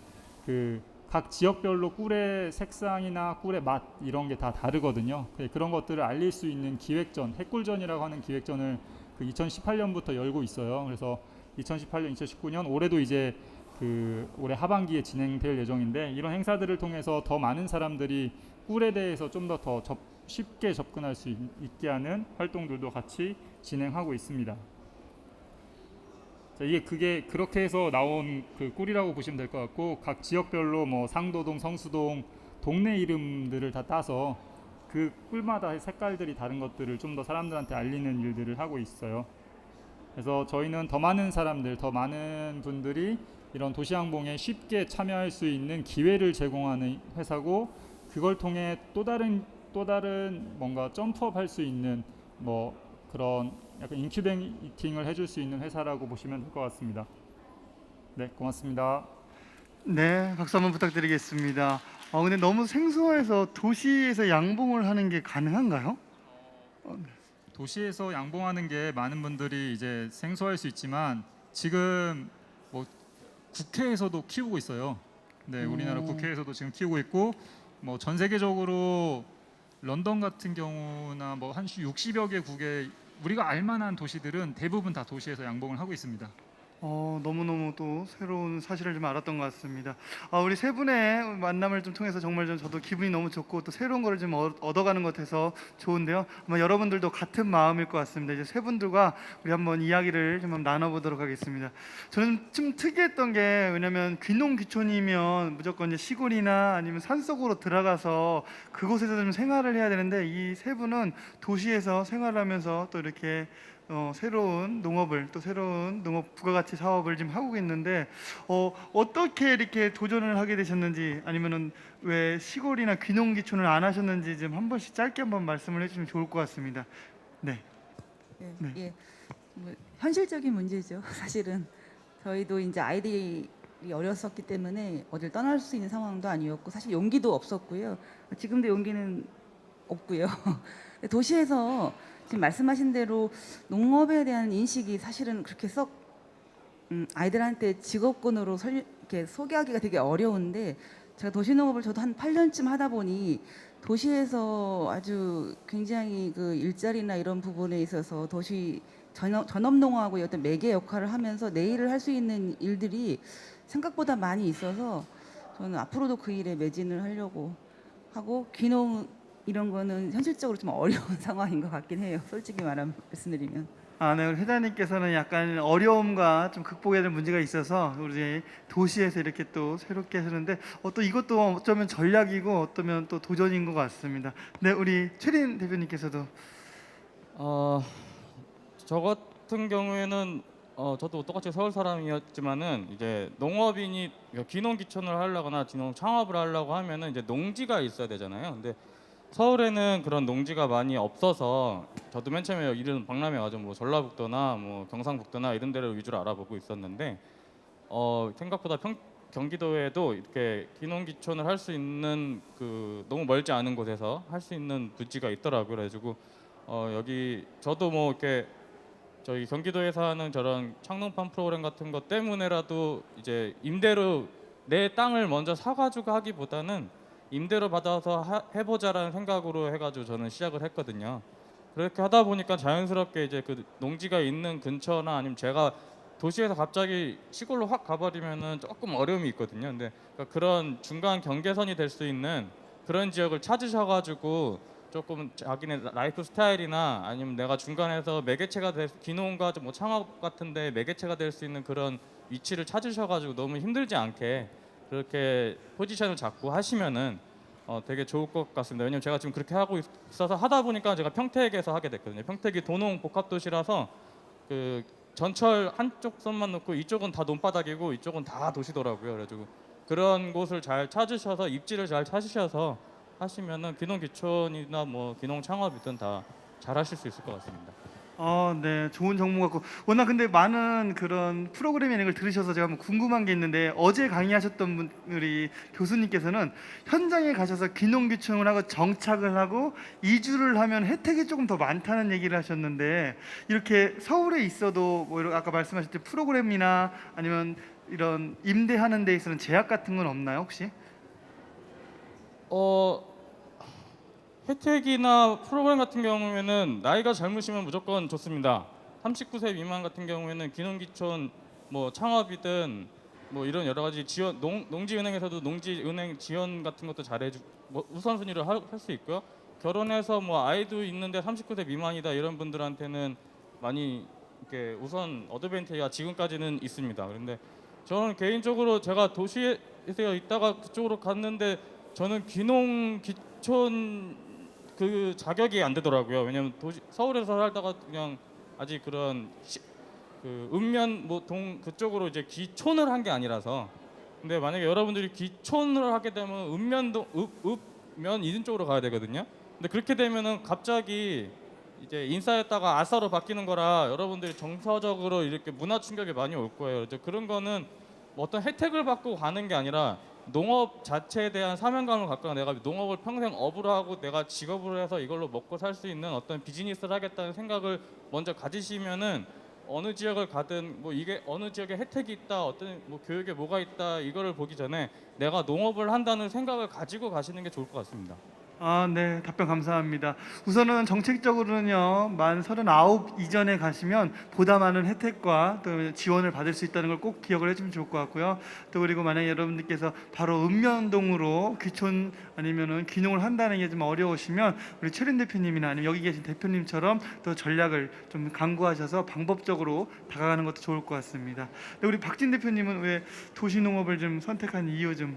그 각 지역별로 꿀의 색상이나 꿀의 맛 이런 게 다 다르거든요. 그런 것들을 알릴 수 있는 기획전, 핵꿀전이라고 하는 기획전을 그 2018년부터 열고 있어요. 그래서 2018년, 2019년 올해도 이제 그 올해 하반기에 진행될 예정인데, 이런 행사들을 통해서 더 많은 사람들이 꿀에 대해서 좀 더 쉽게 접근할 수 있게 하는 활동들도 같이 진행하고 있습니다. 자, 그게 그렇게 해서 나온 그 꿀이라고 보시면 될 것 같고, 각 지역별로 뭐 상도동, 성수동 동네 이름들을 다 따서 그 꿀마다 색깔들이 다른 것들을 좀 더 사람들한테 알리는 일들을 하고 있어요. 그래서 저희는 더 많은 사람들, 더 많은 분들이 이런 도시양봉에 쉽게 참여할 수 있는 기회를 제공하는 회사고, 그걸 통해 또 다른 뭔가 점프업 할 수 있는 뭐 그런 약간 인큐베이팅을 해줄 수 있는 회사라고 보시면 될 것 같습니다. 네, 고맙습니다. 네, 박수 한번 부탁드리겠습니다. 근데 너무 생소해서 도시에서 양봉을 하는 게 가능한가요? 도시에서 양봉하는 게 많은 분들이 이제 생소할 수 있지만, 지금 뭐 국회에서도 키우고 있어요. 네, 우리나라 국회에서도 지금 키우고 있고, 뭐 전 세계적으로 런던 같은 경우나 뭐 한 60여 개국의 우리가 알만한 도시들은 대부분 다 도시에서 양봉을 하고 있습니다. 너무너무 또 새로운 사실을 좀 알았던 것 같습니다. 우리 세 분의 만남을 좀 통해서 정말 좀 저도 기분이 너무 좋고 또 새로운 거를 좀 얻어가는 것 같아서 좋은데요. 아마 여러분들도 같은 마음일 것 같습니다. 이제 세 분들과 우리 한번 이야기를 좀 나눠보도록 하겠습니다. 저는 좀 특이했던 게, 왜냐면 귀농 귀촌이면 무조건 이제 시골이나 아니면 산속으로 들어가서 그곳에서 좀 생활을 해야 되는데, 이 세 분은 도시에서 생활하면서 또 이렇게 새로운 농업을, 또 새로운 농업 부가가치 사업을 지금 하고 있는데, 어떻게 이렇게 도전을 하게 되셨는지, 아니면은 왜 시골이나 귀농귀촌을 안 하셨는지 좀 한 번씩 짧게 한번 말씀을 해주시면 좋을 것 같습니다. 네. 네. 예. 뭐 현실적인 문제죠. 사실은 저희도 이제 아이들이 어렸었기 때문에 어딜 떠날 수 있는 상황도 아니었고, 사실 용기도 없었고요. 지금도 용기는 없고요. 도시에서 지금 말씀하신 대로 농업에 대한 인식이 사실은 그렇게 썩 아이들한테 직업군으로 이렇게 소개하기가 되게 어려운데, 제가 도시농업을 저도 한 8년쯤 하다 보니 도시에서 아주 굉장히 그 일자리나 이런 부분에 있어서 도시 전업농업하고의 어떤 매개 역할을 하면서 내 일을 할 수 있는 일들이 생각보다 많이 있어서, 저는 앞으로도 그 일에 매진을 하려고 하고, 귀농 이런 거는 현실적으로 좀 어려운 상황인 것 같긴 해요. 솔직히 말씀드리면. 네, 우리 회장님께서는 약간 어려움과 좀 극복해야 될 문제가 있어서 우리 도시에서 이렇게 또 새롭게 하시는데, 또 이것도 어쩌면 전략이고 어쩌면 또 도전인 것 같습니다. 네, 우리 최린 대표님께서도. 저 같은 경우에는 저도 똑같이 서울 사람이었지만은, 이제 농업인이 귀농 귀촌을 하려거나 귀농 창업을 하려고 하면은 이제 농지가 있어야 되잖아요. 근데 서울에는 그런 농지가 많이 없어서, 저도 맨 처음에 이런 박람회 와서 뭐 전라북도나 뭐 경상북도나 이런 데를 위주로 알아보고 있었는데, 생각보다 경기도에도 이렇게 귀농귀촌을 할 수 있는 그 너무 멀지 않은 곳에서 할 수 있는 부지가 있더라고요. 그래가지고 여기 저도 뭐 이렇게 저희 경기도에서 하는 저런 창농판 프로그램 같은 것 때문에라도 이제 임대로 내 땅을 먼저 사가지고 하기보다는 임대로 받아서 해보자라는 생각으로 해가지고 저는 시작을 했거든요. 그렇게 하다 보니까 자연스럽게 이제 그 농지가 있는 근처나 아니면 제가 도시에서 갑자기 시골로 확 가버리면은 조금 어려움이 있거든요. 근데 그러니까 그런 중간 경계선이 될 수 있는 그런 지역을 찾으셔가지고 조금 자기네 라이프 스타일이나 아니면 내가 중간에서 매개체가 될, 귀농과 뭐 창업 같은데 매개체가 될 수 있는 그런 위치를 찾으셔가지고 너무 힘들지 않게 그렇게 포지션을 잡고 하시면은 되게 좋을 것 같습니다. 왜냐면 제가 지금 그렇게 하고 있어서 하다 보니까 제가 평택에서 하게 됐거든요. 평택이 도농 복합도시라서 그 전철 한쪽 선만 놓고 이쪽은 다 논바닥이고 이쪽은 다 도시더라고요. 그래가지고 그런 곳을 잘 찾으셔서 입지를 잘 찾으셔서 하시면은 귀농 귀촌이나 뭐 귀농 창업이든 다 잘 하실 수 있을 것 같습니다. 네, 좋은 정보 같고 워낙 근데 많은 그런 프로그램 예능을 들으셔서 제가 한번 궁금한 게 있는데 어제 강의하셨던 분들이 교수님께서는 현장에 가셔서 귀농귀촌을 하고 정착을 하고 이주를 하면 혜택이 조금 더 많다는 얘기를 하셨는데 이렇게 서울에 있어도 뭐 이런 아까 말씀하셨듯이 프로그램이나 아니면 이런 임대하는 데 있어서는 제약 같은 건 없나요 혹시? 혜택이나 프로그램 같은 경우에는 나이가 젊으시면 무조건 좋습니다. 39세 미만 같은 경우에는 귀농귀촌 뭐 창업이든 뭐 이런 여러 가지 지원 농지은행에서도 농지은행 지원 같은 것도 잘해주 뭐 우선순위를 할 수 있고요. 결혼해서 뭐 아이도 있는데 39세 미만이다 이런 분들한테는 많이 이렇게 우선 어드밴티지가 지금까지는 있습니다. 그런데 저는 개인적으로 제가 도시에 있다가 그쪽으로 갔는데 저는 귀농귀촌 그 자격이 안 되더라고요. 왜냐면 서울에서 살다가 그냥 아직 그런 그 읍면 뭐 동 그쪽으로 이제 귀촌을 한 게 아니라서. 근데 만약에 여러분들이 귀촌을 하게 되면 읍면 이런 쪽으로 가야 되거든요. 근데 그렇게 되면은 갑자기 이제 인싸였다가 아싸로 바뀌는 거라 여러분들이 정서적으로 이렇게 문화 충격이 많이 올 거예요. 이제 그런 거는 뭐 어떤 혜택을 받고 가는 게 아니라 농업 자체에 대한 사명감을 갖고 내가 농업을 평생 업으로 하고 내가 직업으로 해서 이걸로 먹고 살 수 있는 어떤 비즈니스를 하겠다는 생각을 먼저 가지시면은 어느 지역을 가든 뭐 이게 어느 지역에 혜택이 있다 어떤 뭐 교육에 뭐가 있다 이거를 보기 전에 내가 농업을 한다는 생각을 가지고 가시는 게 좋을 것 같습니다. 네, 답변 감사합니다. 우선은 정책적으로는요, 만 39 이전에 가시면 보다 많은 혜택과 또 지원을 받을 수 있다는 걸 꼭 기억을 해주면 좋을 것 같고요. 또 그리고 만약에 여러분들께서 바로 읍면동으로 귀촌 아니면은 귀농을 한다는 게 좀 어려우시면 우리 최린 대표님이나 아니면 여기 계신 대표님처럼 또 전략을 좀 강구하셔서 방법적으로 다가가는 것도 좋을 것 같습니다. 근데 우리 박진 대표님은 왜 도시농업을 좀 선택한 이유 좀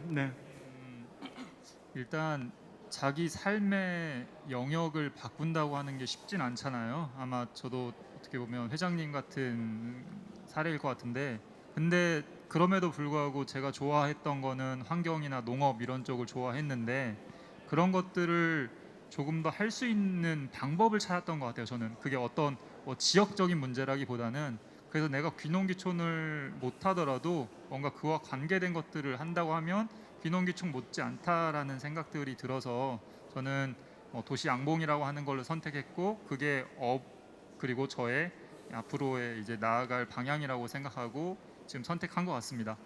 일단 자기 삶의 영역을 바꾼다고 하는 게 쉽진 않잖아요. 아마 저도 어떻게 보면 회장님 같은 사례일 것 같은데, 근데 그럼에도 불구하고 제가 좋아했던 거는 환경이나 농업 이런 쪽을 좋아했는데 그런 것들을 조금 더 할 수 있는 방법을 찾았던 것 같아요. 저는 그게 어떤 뭐 지역적인 문제라기보다는 그래서 내가 귀농귀촌을 못 하더라도 뭔가 그와 관계된 것들을 한다고 하면 귀농귀촌 못지 않다라는 생각들이 들어서 저는 도시 양봉이라고 하는 걸로 선택했고 그게 그리고 저의 앞으로의 이제 나아갈 방향이라고 생각하고 지금 선택한 것 같습니다.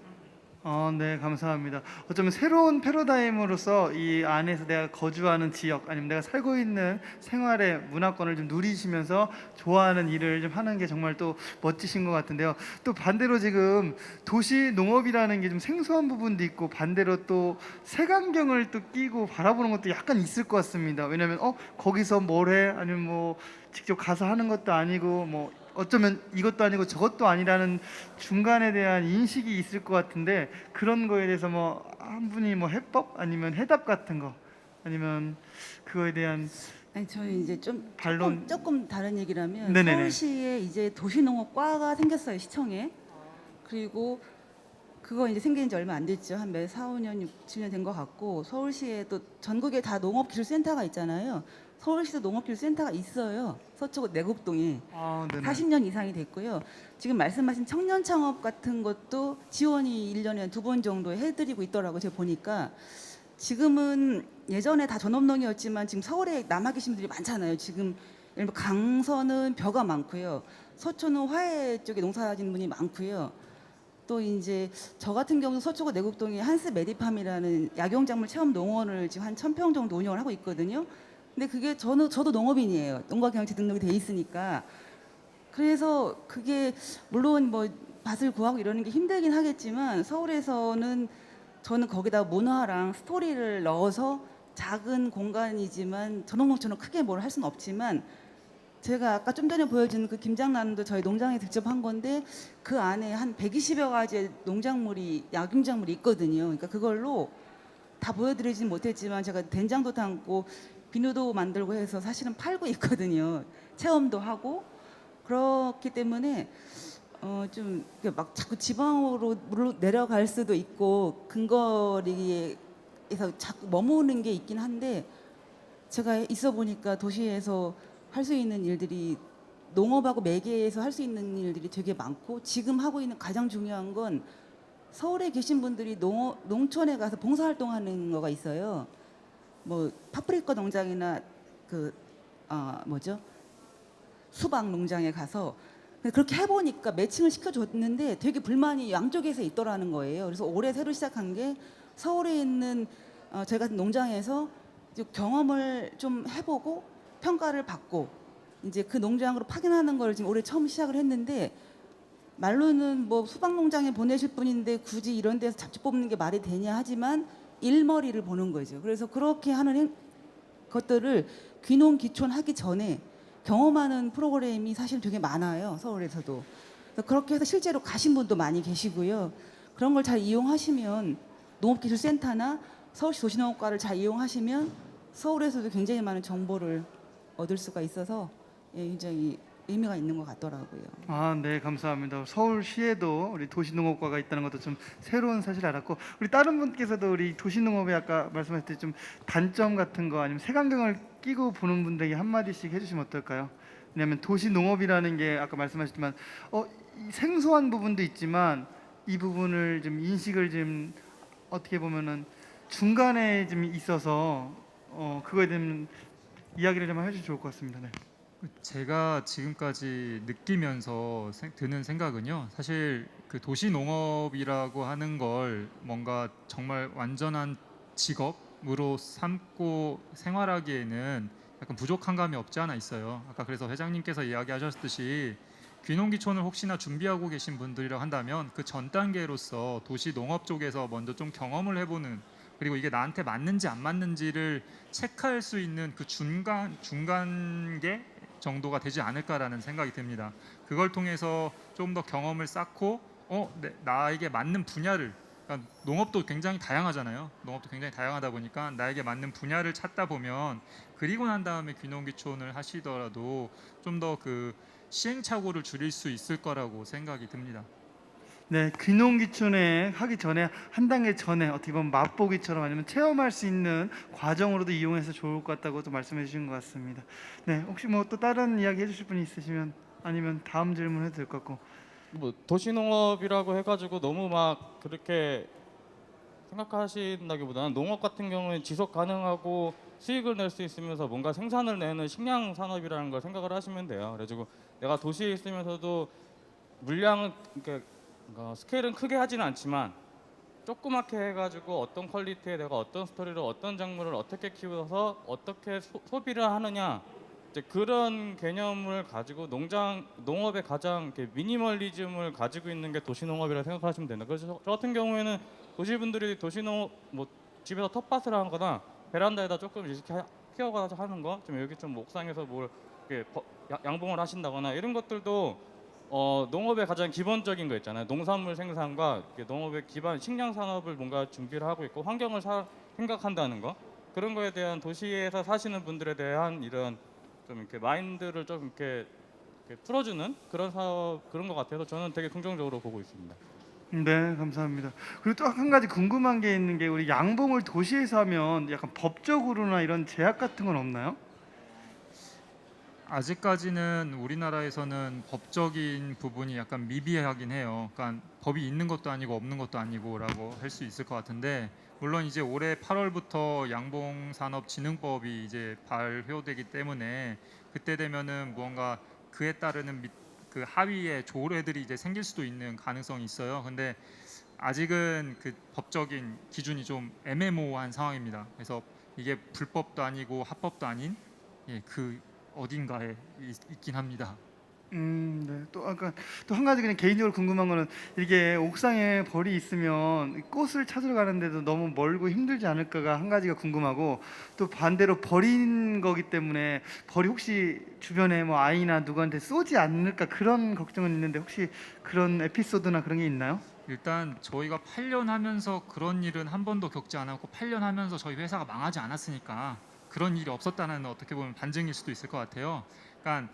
네, 감사합니다. 어쩌면 새로운 패러다임으로서 이 안에서 내가 거주하는 지역 아니면 내가 살고 있는 생활의 문화권을 좀 누리시면서 좋아하는 일을 좀 하는 게 정말 또 멋지신 것 같은데요. 또 반대로 지금 도시 농업이라는 게 좀 생소한 부분도 있고 반대로 또 색안경을 또 끼고 바라보는 것도 약간 있을 것 같습니다. 왜냐하면 거기서 뭘 해? 아니면 뭐 직접 가서 하는 것도 아니고 뭐 어쩌면 이것도 아니고 저것도 아니라는 중간에 대한 인식이 있을 것 같은데 그런 거에 대해서 뭐 한 분이 뭐 해법 아니면 해답 같은 거 아니면 그거에 대한 아니 저는 이제 좀 반론 조금 다른 얘기라면 네네네. 서울시에 이제 도시농업과가 생겼어요 시청에. 그리고 그거 이제 생긴 지 얼마 안 됐죠. 한 몇 4, 5년, 6, 7년 된 것 같고 서울시에 또 전국에 다 농업기술센터가 있잖아요. 서울시도 농업기술센터가 있어요. 서초구 내곡동에. 네네. 40년 이상이 됐고요. 지금 말씀하신 청년 창업 같은 것도 지원이 1년에 2번 정도 해드리고 있더라고요. 제가 보니까 지금은 예전에 다 전업농이었지만 지금 서울에 남아 계신 분들이 많잖아요. 지금 예를 들면 강서는 벼가 많고요. 서초는 화훼 쪽에 농사짓는 분이 많고요. 또 이제 저 같은 경우는 서초구 내곡동에 한스 메디팜이라는 약용작물 체험 농원을 지금 한 1,000평 정도 운영을 하고 있거든요. 근데 그게 저도 농업인이에요. 농가경영체 등록이 돼 있으니까. 그래서 그게 물론 뭐 밭을 구하고 이러는 게 힘들긴 하겠지만 서울에서는 저는 거기다 문화랑 스토리를 넣어서 작은 공간이지만 전업농처럼 크게 뭘 할 수는 없지만 제가 아까 좀 전에 보여준 그 김장난도 저희 농장에 직접 한 건데 그 안에 한 120여 가지의 농작물이 약용작물이 있거든요. 그러니까 그걸로 다 보여드리진 못했지만 제가 된장도 담고 비누도 만들고 해서 사실은 팔고 있거든요. 체험도 하고 그렇기 때문에 좀 막 자꾸 지방으로 내려갈 수도 있고 근거리에서 자꾸 머무는 게 있긴 한데 제가 있어 보니까 도시에서 할 수 있는 일들이 농업하고 매개에서 할 수 있는 일들이 되게 많고 지금 하고 있는 가장 중요한 건 서울에 계신 분들이 농촌에 가서 봉사활동하는 거가 있어요. 뭐 파프리카 농장이나 그 뭐죠? 수박 농장에 가서 그렇게 해보니까 매칭을 시켜줬는데 되게 불만이 양쪽에서 있더라는 거예요. 그래서 올해 새로 시작한 게 서울에 있는 저희 같은 농장에서 이제 경험을 좀 해보고 평가를 받고 이제 그 농장으로 파견하는 걸 지금 올해 처음 시작을 했는데 말로는 뭐 수박 농장에 보내실 분인데 굳이 이런 데서 잡지 뽑는 게 말이 되냐 하지만 일머리를 보는 거죠. 그래서 그렇게 하는 것들을 귀농 귀촌 하기 전에 경험하는 프로그램이 사실 되게 많아요. 서울에서도. 그래서 그렇게 해서 실제로 가신 분도 많이 계시고요. 그런 걸 잘 이용하시면 농업기술센터나 서울시 도시농업과를 잘 이용하시면 서울에서도 굉장히 많은 정보를 얻을 수가 있어서 굉장히 의미가 있는 것 같더라고요. 아, 네, 감사합니다. 서울시에도 우리 도시농업과가 있다는 것도 좀 새로운 사실 알았고, 우리 다른 분께서도 우리 도시농업에 아까 말씀하셨듯이 좀 단점 같은 거 아니면 색안경을 끼고 보는 분들에게 한마디씩 해주시면 어떨까요? 왜냐하면 도시농업이라는 게 아까 말씀하셨지만 이 생소한 부분도 있지만 이 부분을 좀 인식을 좀 어떻게 보면은 중간에 좀 있어서 그거에 대한 이야기를 좀 해주시면 좋을 것 같습니다. 네. 제가 지금까지 느끼면서 드는 생각은요. 사실 그 도시 농업이라고 하는 걸 뭔가 정말 완전한 직업으로 삼고 생활하기에는 약간 부족한 감이 없지 않아 있어요. 아까 그래서 회장님께서 이야기하셨듯이 귀농귀촌을 혹시나 준비하고 계신 분들이라고 한다면 그 전 단계로서 도시 농업 쪽에서 먼저 좀 경험을 해보는, 그리고 이게 나한테 맞는지 안 맞는지를 체크할 수 있는 그 중간계 정도가 되지 않을까라는 생각이 듭니다. 그걸 통해서 좀 더 경험을 쌓고 나에게 맞는 분야를, 그러니까 농업도 굉장히 다양하잖아요. 농업도 굉장히 다양하다 보니까 나에게 맞는 분야를 찾다 보면 그리고 난 다음에 귀농귀촌을 하시더라도 좀 더 그 시행착오를 줄일 수 있을 거라고 생각이 듭니다. 네, 귀농귀촌에 하기 전에 한 단계 전에 어떻게 보면 맛보기처럼 아니면 체험할 수 있는 과정으로도 이용해서 좋을 것 같다고 또 말씀해 주신 것 같습니다. 네, 혹시 뭐 또 다른 이야기 해주실 분이 있으시면 아니면 다음 질문 해도 될 것 같고. 뭐 도시농업이라고 해가지고 너무 막 그렇게 생각하신다기보다는 농업 같은 경우는 지속 가능하고 수익을 낼 수 있으면서 뭔가 생산을 내는 식량 산업이라는 걸 생각을 하시면 돼요. 그래가지고 내가 도시에 있으면서도 물량은 스케일은 크게 하지는 않지만 조그맣게 해가지고 어떤 퀄리티에 내가 어떤 스토리로 어떤 작물을 어떻게 키워서 어떻게 소비를 하느냐, 이제 그런 개념을 가지고 농업의 가장 이렇게 미니멀리즘을 가지고 있는 게 도시농업이라고 생각하시면 된다. 그래서 저 같은 경우에는 도시분들이 도시농업 뭐 집에서 텃밭을 하거나 베란다에다 조금 이렇게 키워가서 하는 거, 좀 여기 좀 옥상에서 뭘 이렇게 양봉을 하신다거나 이런 것들도 농업의 가장 기본적인 거 있잖아요. 농산물 생산과 농업의 기반 식량 산업을 뭔가 준비를 하고 있고 환경을 생각한다는 거, 그런 거에 대한 도시에서 사시는 분들에 대한 이런 좀 이렇게 마인드를 좀 이렇게 풀어주는 그런 사업, 그런 것 같아서 저는 되게 긍정적으로 보고 있습니다. 네, 감사합니다. 그리고 또 한 가지 궁금한 게 있는 게 우리 양봉을 도시에서 하면 약간 법적으로나 이런 제약 같은 건 없나요? 아직까지는 우리나라에서는 법적인 부분이 약간 미비하긴 해요. 그러니까 법이 있는 것도 아니고 없는 것도 아니고라고 할 수 있을 것 같은데, 물론 이제 올해 8월부터 양봉산업진흥법이 이제 발효되기 때문에 그때 되면은 무언가 그에 따르는 그 하위의 조례들이 이제 생길 수도 있는 가능성이 있어요. 근데 아직은 그 법적인 기준이 좀 애매모호한 상황입니다. 그래서 이게 불법도 아니고 합법도 아닌 그 어딘가에 있긴 합니다. 네. 또 아까 또 한 가지 그냥 개인적으로 궁금한 거는 이게 옥상에 벌이 있으면 꽃을 찾으러 가는데도 너무 멀고 힘들지 않을까가 한 가지가 궁금하고, 또 반대로 버린 거기 때문에 벌이 혹시 주변에 뭐 아이나 누구한테 쏘지 않을까 그런 걱정은 있는데 혹시 그런 에피소드나 그런 게 있나요? 일단 저희가 8년 하면서 그런 일은 한 번도 겪지 않았고 8년 하면서 저희 회사가 망하지 않았으니까 그런 일이 없었다는 어떻게 보면 반증일 수도 있을 것 같아요. 그러니까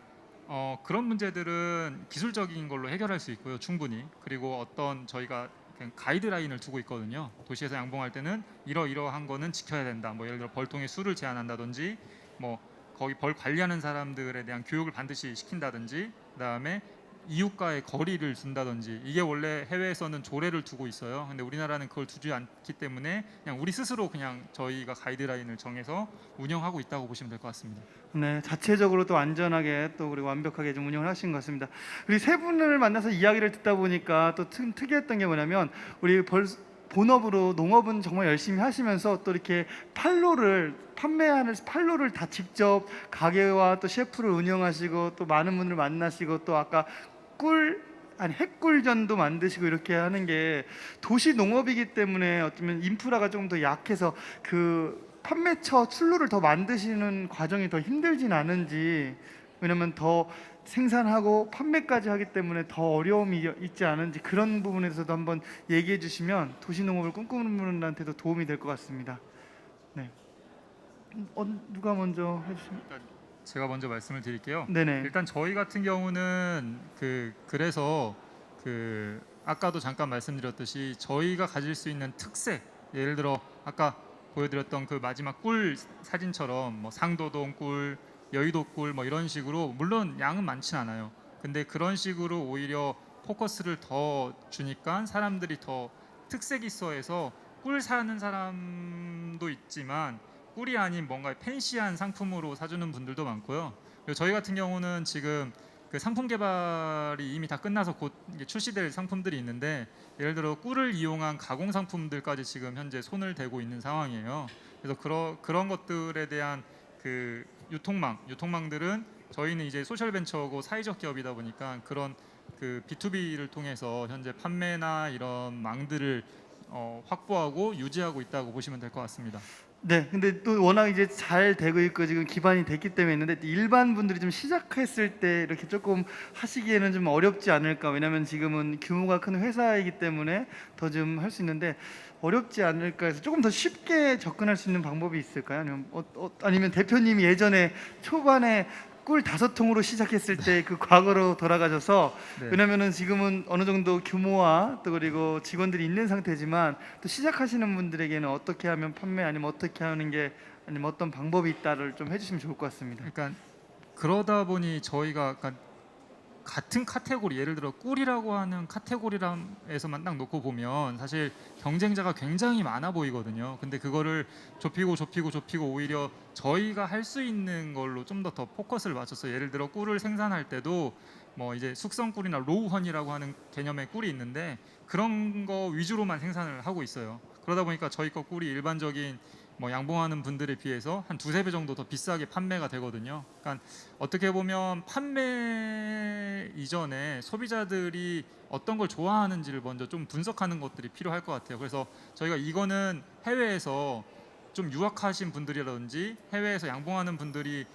그런 문제들은 기술적인 걸로 해결할 수 있고요, 충분히. 그리고 어떤 저희가 그냥 가이드라인을 두고 있거든요. 도시에서 양봉할 때는 이러이러한 거는 지켜야 된다. 뭐 예를 들어 벌통에 수를 제한한다든지 뭐 거기 벌 관리하는 사람들에 대한 교육을 반드시 시킨다든지, 그다음에 이웃과의 거리를 둔다든지, 이게 원래 해외에서는 조례를 두고 있어요. 근데 우리나라는 그걸 두지 않기 때문에 그냥 우리 스스로 그냥 저희가 가이드라인을 정해서 운영하고 있다고 보시면 될 것 같습니다. 네, 자체적으로 또 안전하게 또 그리고 완벽하게 좀 운영을 하신 것 같습니다. 우리 세 분을 만나서 이야기를 듣다 보니까 또 특이했던 게 뭐냐면 우리 본업으로 농업은 정말 열심히 하시면서 또 이렇게 판매하는 판로를 다 직접 가게와 또 셰프를 운영하시고 또 많은 분을 만나시고 또 아까 핵꿀전도 만드시고 이렇게 하는 게 도시 농업이기 때문에 어쩌면 인프라가 조금 더 약해서 그 판매처 출로를 더 만드시는 과정이 더 힘들진 않은지, 왜냐면 더 생산하고 판매까지 하기 때문에 더 어려움이 있지 않은지 그런 부분에서도 한번 얘기해 주시면 도시농업을 꿈꾸는 분들한테도 도움이 될 것 같습니다. 네. 누가 먼저 해주시면? 제가 먼저 말씀을 드릴게요. 네네. 일단 저희 같은 경우는 그래서 아까도 잠깐 말씀드렸듯이 저희가 가질 수 있는 특색, 예를 들어 아까 보여드렸던 그 마지막 꿀 사진처럼 뭐 상도동 꿀, 여의도 꿀 뭐 이런 식으로, 물론 양은 많진 않아요. 근데 그런 식으로 오히려 포커스를 더 주니까 사람들이 더 특색 있어 해서 꿀 사는 사람도 있지만 꿀이 아닌 뭔가 팬시한 상품으로 사주는 분들도 많고요. 그리고 저희 같은 경우는 지금 그 상품 개발이 이미 다 끝나서 곧 이제 출시될 상품들이 있는데, 예를 들어 꿀을 이용한 가공 상품들까지 지금 현재 손을 대고 있는 상황이에요. 그래서 그런 것들에 대한 그 유통망들은 저희는 이제 소셜 벤처고 사회적 기업이다 보니까 그런 그 B2B를 통해서 현재 판매나 이런 망들을 확보하고 유지하고 있다고 보시면 될 것 같습니다. 네, 근데 또 워낙 이제 잘 되고 있고 지금 기반이 됐기 때문에 있는데 일반 분들이 좀 시작했을 때 이렇게 조금 하시기에는 좀 어렵지 않을까. 왜냐하면 지금은 규모가 큰 회사이기 때문에 더 좀 할 수 있는데 어렵지 않을까 해서 조금 더 쉽게 접근할 수 있는 방법이 있을까요? 아니면 아니면 대표님이 예전에 초반에 꿀 5통으로 시작했을 때 그 과거로 돌아가셔서, 네. 왜냐면은 지금은 어느 정도 규모와 또 그리고 직원들이 있는 상태지만 또 시작하시는 분들에게는 어떻게 하면 판매, 아니면 어떻게 하는 게, 아니면 어떤 방법이 있다를 좀 해주시면 좋을 것 같습니다. 그러니까 그러다 보니 저희가 같은 카테고리, 예를 들어 꿀이라고 하는 카테고리에서만 딱 놓고 보면 사실 경쟁자가 굉장히 많아 보이거든요. 근데 그거를 좁히고 오히려 저희가 할 수 있는 걸로 좀 더 포커스를 맞췄어요. 예를 들어 꿀을 생산할 때도 뭐 이제 숙성 꿀이나 로우 허니라고 하는 개념의 꿀이 있는데 그런 거 위주로만 생산을 하고 있어요. 그러다 보니까 저희 거 꿀이 일반적인 뭐 양봉하는 분들에 비해서 한 2-3배 정도 더 비싸게 판매가 되거든요. 그러니까 어떻게 보면 판매 이전에 소비자들이 어떤 걸 좋아하는지를 먼저 좀 분석하는 것들이 필요할 것 같아요. 그래서 저희가 이거는 해외에서 좀 유학하신 분들이라든지 해외에서 양봉하는 분들이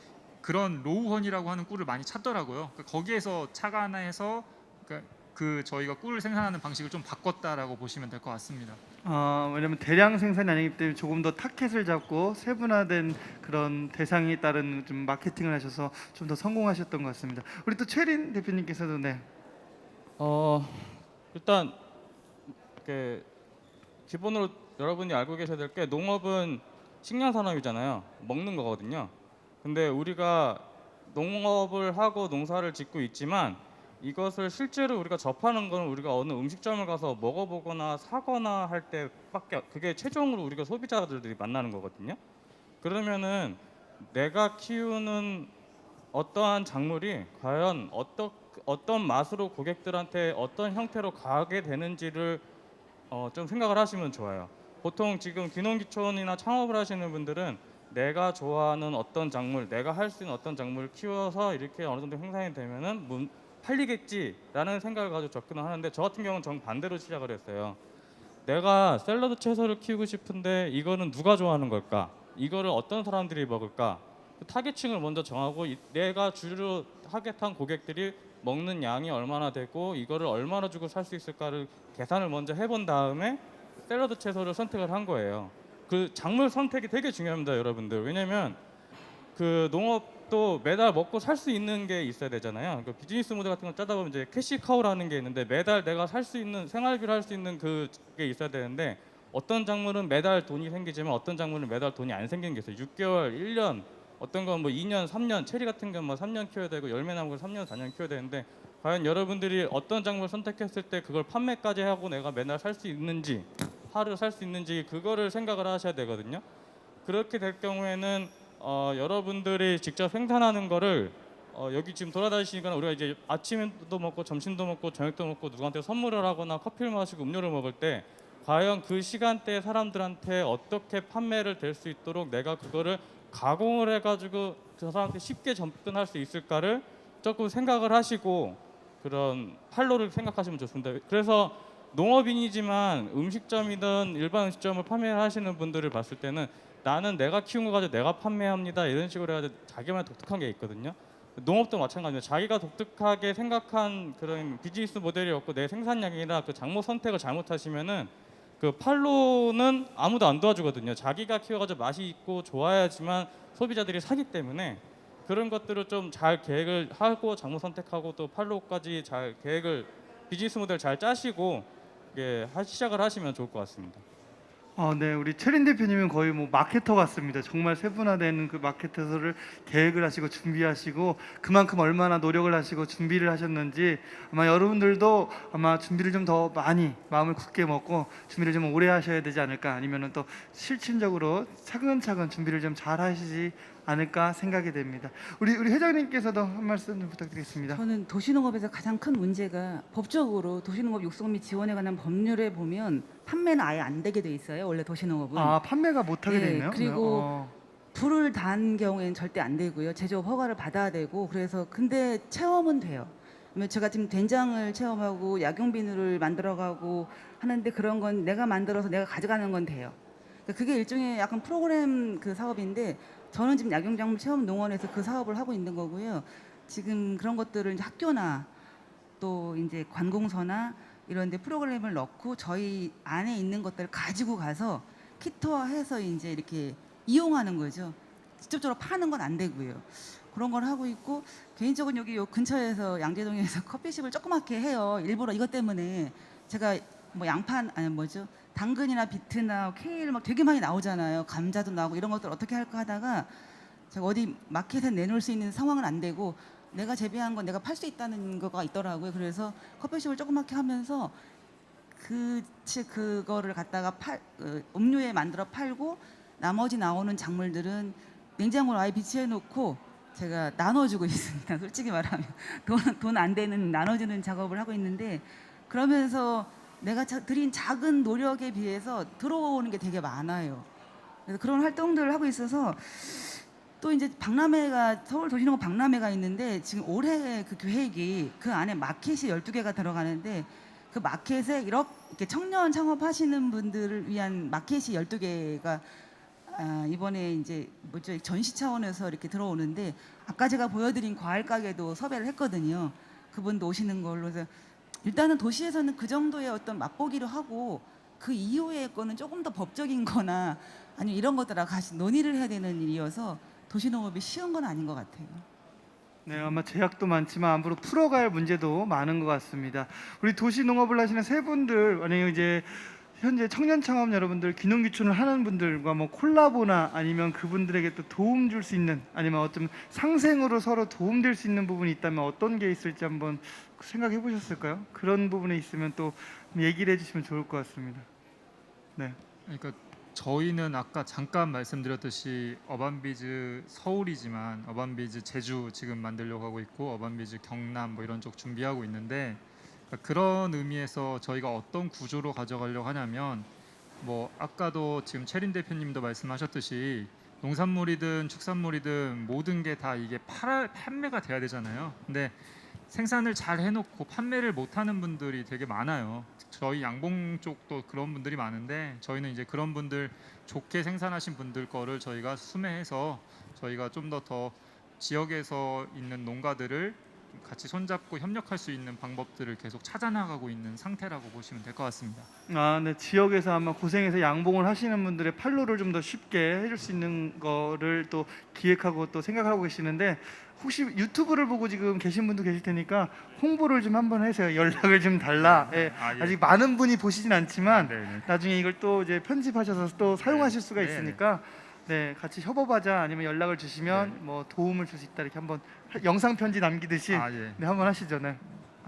그런 로우헌이라고 하는 꿀을 많이 찾더라고요. 그러니까 거기에서 착안해서 그 저희가 꿀을 생산하는 방식을 좀 바꿨다라고 보시면 될 것 같습니다. 왜냐면 대량 생산이 아니기 때문에 조금 더 타켓을 잡고 세분화된 그런 대상에 따른 좀 마케팅을 하셔서 좀 더 성공하셨던 것 같습니다. 우리 또 최린 대표님께서도 네. 일단 이렇게 기본으로 여러분이 알고 계셔야 될 게, 농업은 식량 산업이잖아요. 먹는 거거든요. 근데 우리가 농업을 하고 농사를 짓고 있지만 이것을 실제로 우리가 접하는 건 우리가 어느 음식점을 가서 먹어보거나 사거나 할 때밖에, 그게 최종으로 우리가 소비자들이 만나는 거거든요. 그러면은 내가 키우는 어떠한 작물이 과연 어떤 맛으로 고객들한테 어떤 형태로 가게 되는지를 좀 생각을 하시면 좋아요. 보통 지금 귀농귀촌이나 창업을 하시는 분들은 내가 좋아하는 어떤 작물, 내가 할 수 있는 어떤 작물을 키워서 이렇게 어느 정도 형성이 되면은 팔리겠지라는 생각을 가지고 접근을 하는데, 저 같은 경우는 정반대로 시작을 했어요. 내가 샐러드 채소를 키우고 싶은데 이거는 누가 좋아하는 걸까? 이거를 어떤 사람들이 먹을까? 타겟층을 먼저 정하고 내가 주로 타겟한 고객들이 먹는 양이 얼마나 되고 이거를 얼마나 주고 살 수 있을까를 계산을 먼저 해본 다음에 샐러드 채소를 선택을 한 거예요. 그 작물 선택이 되게 중요합니다, 여러분들. 왜냐면 그 농업도 매달 먹고 살 수 있는 게 있어야 되잖아요. 그 비즈니스 모델 같은 거 짜다 보면 이제 캐시카우라는 게 있는데 매달 내가 살 수 있는, 생활비를 할 수 있는 그게 있어야 되는데, 어떤 작물은 매달 돈이 생기지만 어떤 작물은 매달 돈이 안 생기는 게 있어요. 6개월, 1년 어떤 건 뭐 2년, 3년, 체리 같은 건 뭐 3년 키워야 되고 열매 나무 걸 3년, 4년 키워야 되는데 과연 여러분들이 어떤 작물을 선택했을 때 그걸 판매까지 하고 내가 맨날 살 수 있는지, 하루 살 수 있는지 그거를 생각을 하셔야 되거든요. 그렇게 될 경우에는 여러분들이 직접 생산하는 거를 여기 지금 돌아다니시니까 우리가 이제 아침도 먹고 점심도 먹고 저녁도 먹고 누구한테 선물을 하거나 커피를 마시고 음료를 먹을 때 과연 그 시간대에 사람들한테 어떻게 판매를 될 수 있도록 내가 그거를 가공을 해가지고 그 사람한테 쉽게 접근할 수 있을까를 조금 생각을 하시고 그런 판로를 생각하시면 좋습니다. 그래서 농업인이지만 음식점이든 일반 음식점을 판매하시는 분들을 봤을 때는 나는 내가 키운 거 가지고 내가 판매합니다 이런 식으로 해야 자기만의 독특한 게 있거든요. 농업도 마찬가지입니다. 자기가 독특하게 생각한 그런 비즈니스 모델이 없고 내 생산량이나 그 작물 선택을 잘못하시면은 그 판로는 아무도 안 도와주거든요. 자기가 키워가지고 맛이 있고 좋아야지만 소비자들이 사기 때문에 그런 것들을 좀 잘 계획을 하고 작물 선택하고 또 판로까지 잘 계획을 비즈니스 모델 잘 짜시고 시작을 하시면 좋을 것 같습니다. 네, 우리 최린 대표님은 거의 뭐 마케터 같습니다. 정말 세분화되는 그 마케터를 계획을 하시고 준비하시고 그만큼 얼마나 노력을 하시고 준비를 하셨는지 아마 여러분들도 아마 준비를 좀 더 많이 마음을 굳게 먹고 준비를 좀 오래 하셔야 되지 않을까, 아니면은 또 실질적으로 차근차근 준비를 좀 잘 하시지 않을까 생각이 됩니다. 우리 회장님께서도 한 말씀 좀 부탁드리겠습니다. 저는 도시농업에서 가장 큰 문제가 법적으로 도시농업 육성 및 지원에 관한 법률에 보면 판매는 아예 안 되게 돼 있어요. 원래 도시농업은. 판매가 못하게 네, 되네요. 그리고 불을 단 경우에는 절대 안 되고요. 제조업 허가를 받아야 되고 그래서 근데 체험은 돼요. 그러면 제가 지금 된장을 체험하고 약용비누를 만들어가고 하는데 그런 건 내가 만들어서 내가 가져가는 건 돼요. 그러니까 그게 일종의 약간 프로그램 그 사업인데 저는 지금 약용작물 체험 농원에서 그 사업을 하고 있는 거고요. 지금 그런 것들을 이제 학교나 또 이제 관공서나 이런 데 프로그램을 넣고 저희 안에 있는 것들을 가지고 가서 키트화해서 이제 이렇게 이용하는 거죠. 직접적으로 파는 건 안 되고요. 그런 걸 하고 있고 개인적으로 여기 요 근처에서 양재동에서 커피숍을 조그맣게 해요. 일부러 이것 때문에 제가 뭐 양파 아니 뭐죠? 당근이나 비트나 케일 막 되게 많이 나오잖아요. 감자도 나오고 이런 것들 어떻게 할까 하다가 제가 어디 마켓에 내놓을 수 있는 상황은 안 되고 내가 재배한 건 내가 팔 수 있다는 거가 있더라고요. 그래서 커피숍을 조그맣게 하면서 그거를 갖다가 음료에 만들어 팔고 나머지 나오는 작물들은 냉장고에 아예 비치해 놓고 제가 나눠주고 있습니다. 솔직히 말하면 돈 안 되는 나눠주는 작업을 하고 있는데 그러면서 내가 들인 작은 노력에 비해서 들어오는 게 되게 많아요. 그래서 그런 활동들을 하고 있어서 또 이제 박람회가 서울 도시농업 박람회가 있는데 지금 올해 그 계획이 그 안에 마켓이 12개가 들어가는데 그 마켓에 이렇게 청년 창업하시는 분들을 위한 마켓이 12개가 이번에 이제 뭐죠 전시 차원에서 이렇게 들어오는데 아까 제가 보여드린 과일 가게도 섭외를 했거든요. 그분도 오시는 걸로 해서 일단은 도시에서는 그 정도의 어떤 맛보기를 하고 그 이후의 거는 조금 더 법적인 거나 아니면 이런 것들하고 같이 논의를 해야 되는 일이어서 도시농업이 쉬운 건 아닌 것 같아요. 네, 아마 제약도 많지만 앞으로 풀어갈 문제도 많은 것 같습니다. 우리 도시농업을 하시는 세 분들, 아니 이제 현재 청년 창업 여러분들, 귀농귀촌을 하는 분들과 뭐 콜라보나 아니면 그분들에게 또 도움 줄 수 있는, 아니면 어떤 상생으로 서로 도움될 수 있는 부분이 있다면 어떤 게 있을지 한번 생각해 보셨을까요? 그런 부분에 있으면 또 얘기를 해주시면 좋을 것 같습니다. 네. 그러니까 저희는 아까 잠깐 말씀드렸듯이 어반비즈 서울이지만 어반비즈 제주 지금 만들려고 하고 있고 어반비즈 경남 뭐 이런 쪽 준비하고 있는데 그런 의미에서 저희가 어떤 구조로 가져가려고 하냐면 뭐 아까도 지금 최린 대표님도 말씀하셨듯이 농산물이든 축산물이든 모든 게 다 이게 판매가 돼야 되잖아요. 근데 생산을 잘 해놓고 판매를 못하는 분들이 되게 많아요. 저희 양봉 쪽도 그런 분들이 많은데 저희는 이제 그런 분들 좋게 생산하신 분들 거를 저희가 수매해서 저희가 좀 더 지역에서 있는 농가들을 같이 손잡고 협력할 수 있는 방법들을 계속 찾아나가고 있는 상태라고 보시면 될 것 같습니다. 네. 지역에서 아마 고생해서 양봉을 하시는 분들의 판로를 좀 더 쉽게 해줄 수 있는 거를 또 기획하고 또 생각하고 계시는데 혹시 유튜브를 보고 지금 계신 분도 계실 테니까 홍보를 좀 한번 해주세요. 연락을 좀 달라. 예. 아직 많은 분이 보시진 않지만 나중에 이걸 또 이제 편집하셔서 또 사용하실 수가 있으니까 네, 같이 협업하자 아니면 연락을 주시면 뭐 도움을 줄 수 있다 이렇게 한번 영상 편지 남기듯이 예. 네, 한번 하시죠. 네.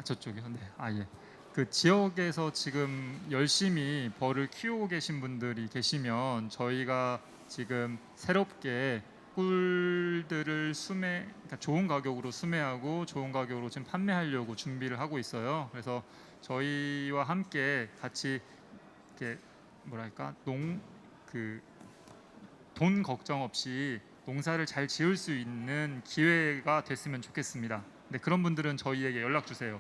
저쪽이요. 네. 예. 그 지역에서 지금 열심히 벌을 키우고 계신 분들이 계시면 저희가 지금 새롭게 꿀들을 그러니까 좋은 가격으로 수매하고 좋은 가격으로 지금 판매하려고 준비를 하고 있어요. 그래서 저희와 함께 같이 이렇게 뭐랄까 돈 걱정 없이 농사를 잘 지을 수 있는 기회가 됐으면 좋겠습니다. 네, 그런 분들은 저희에게 연락 주세요.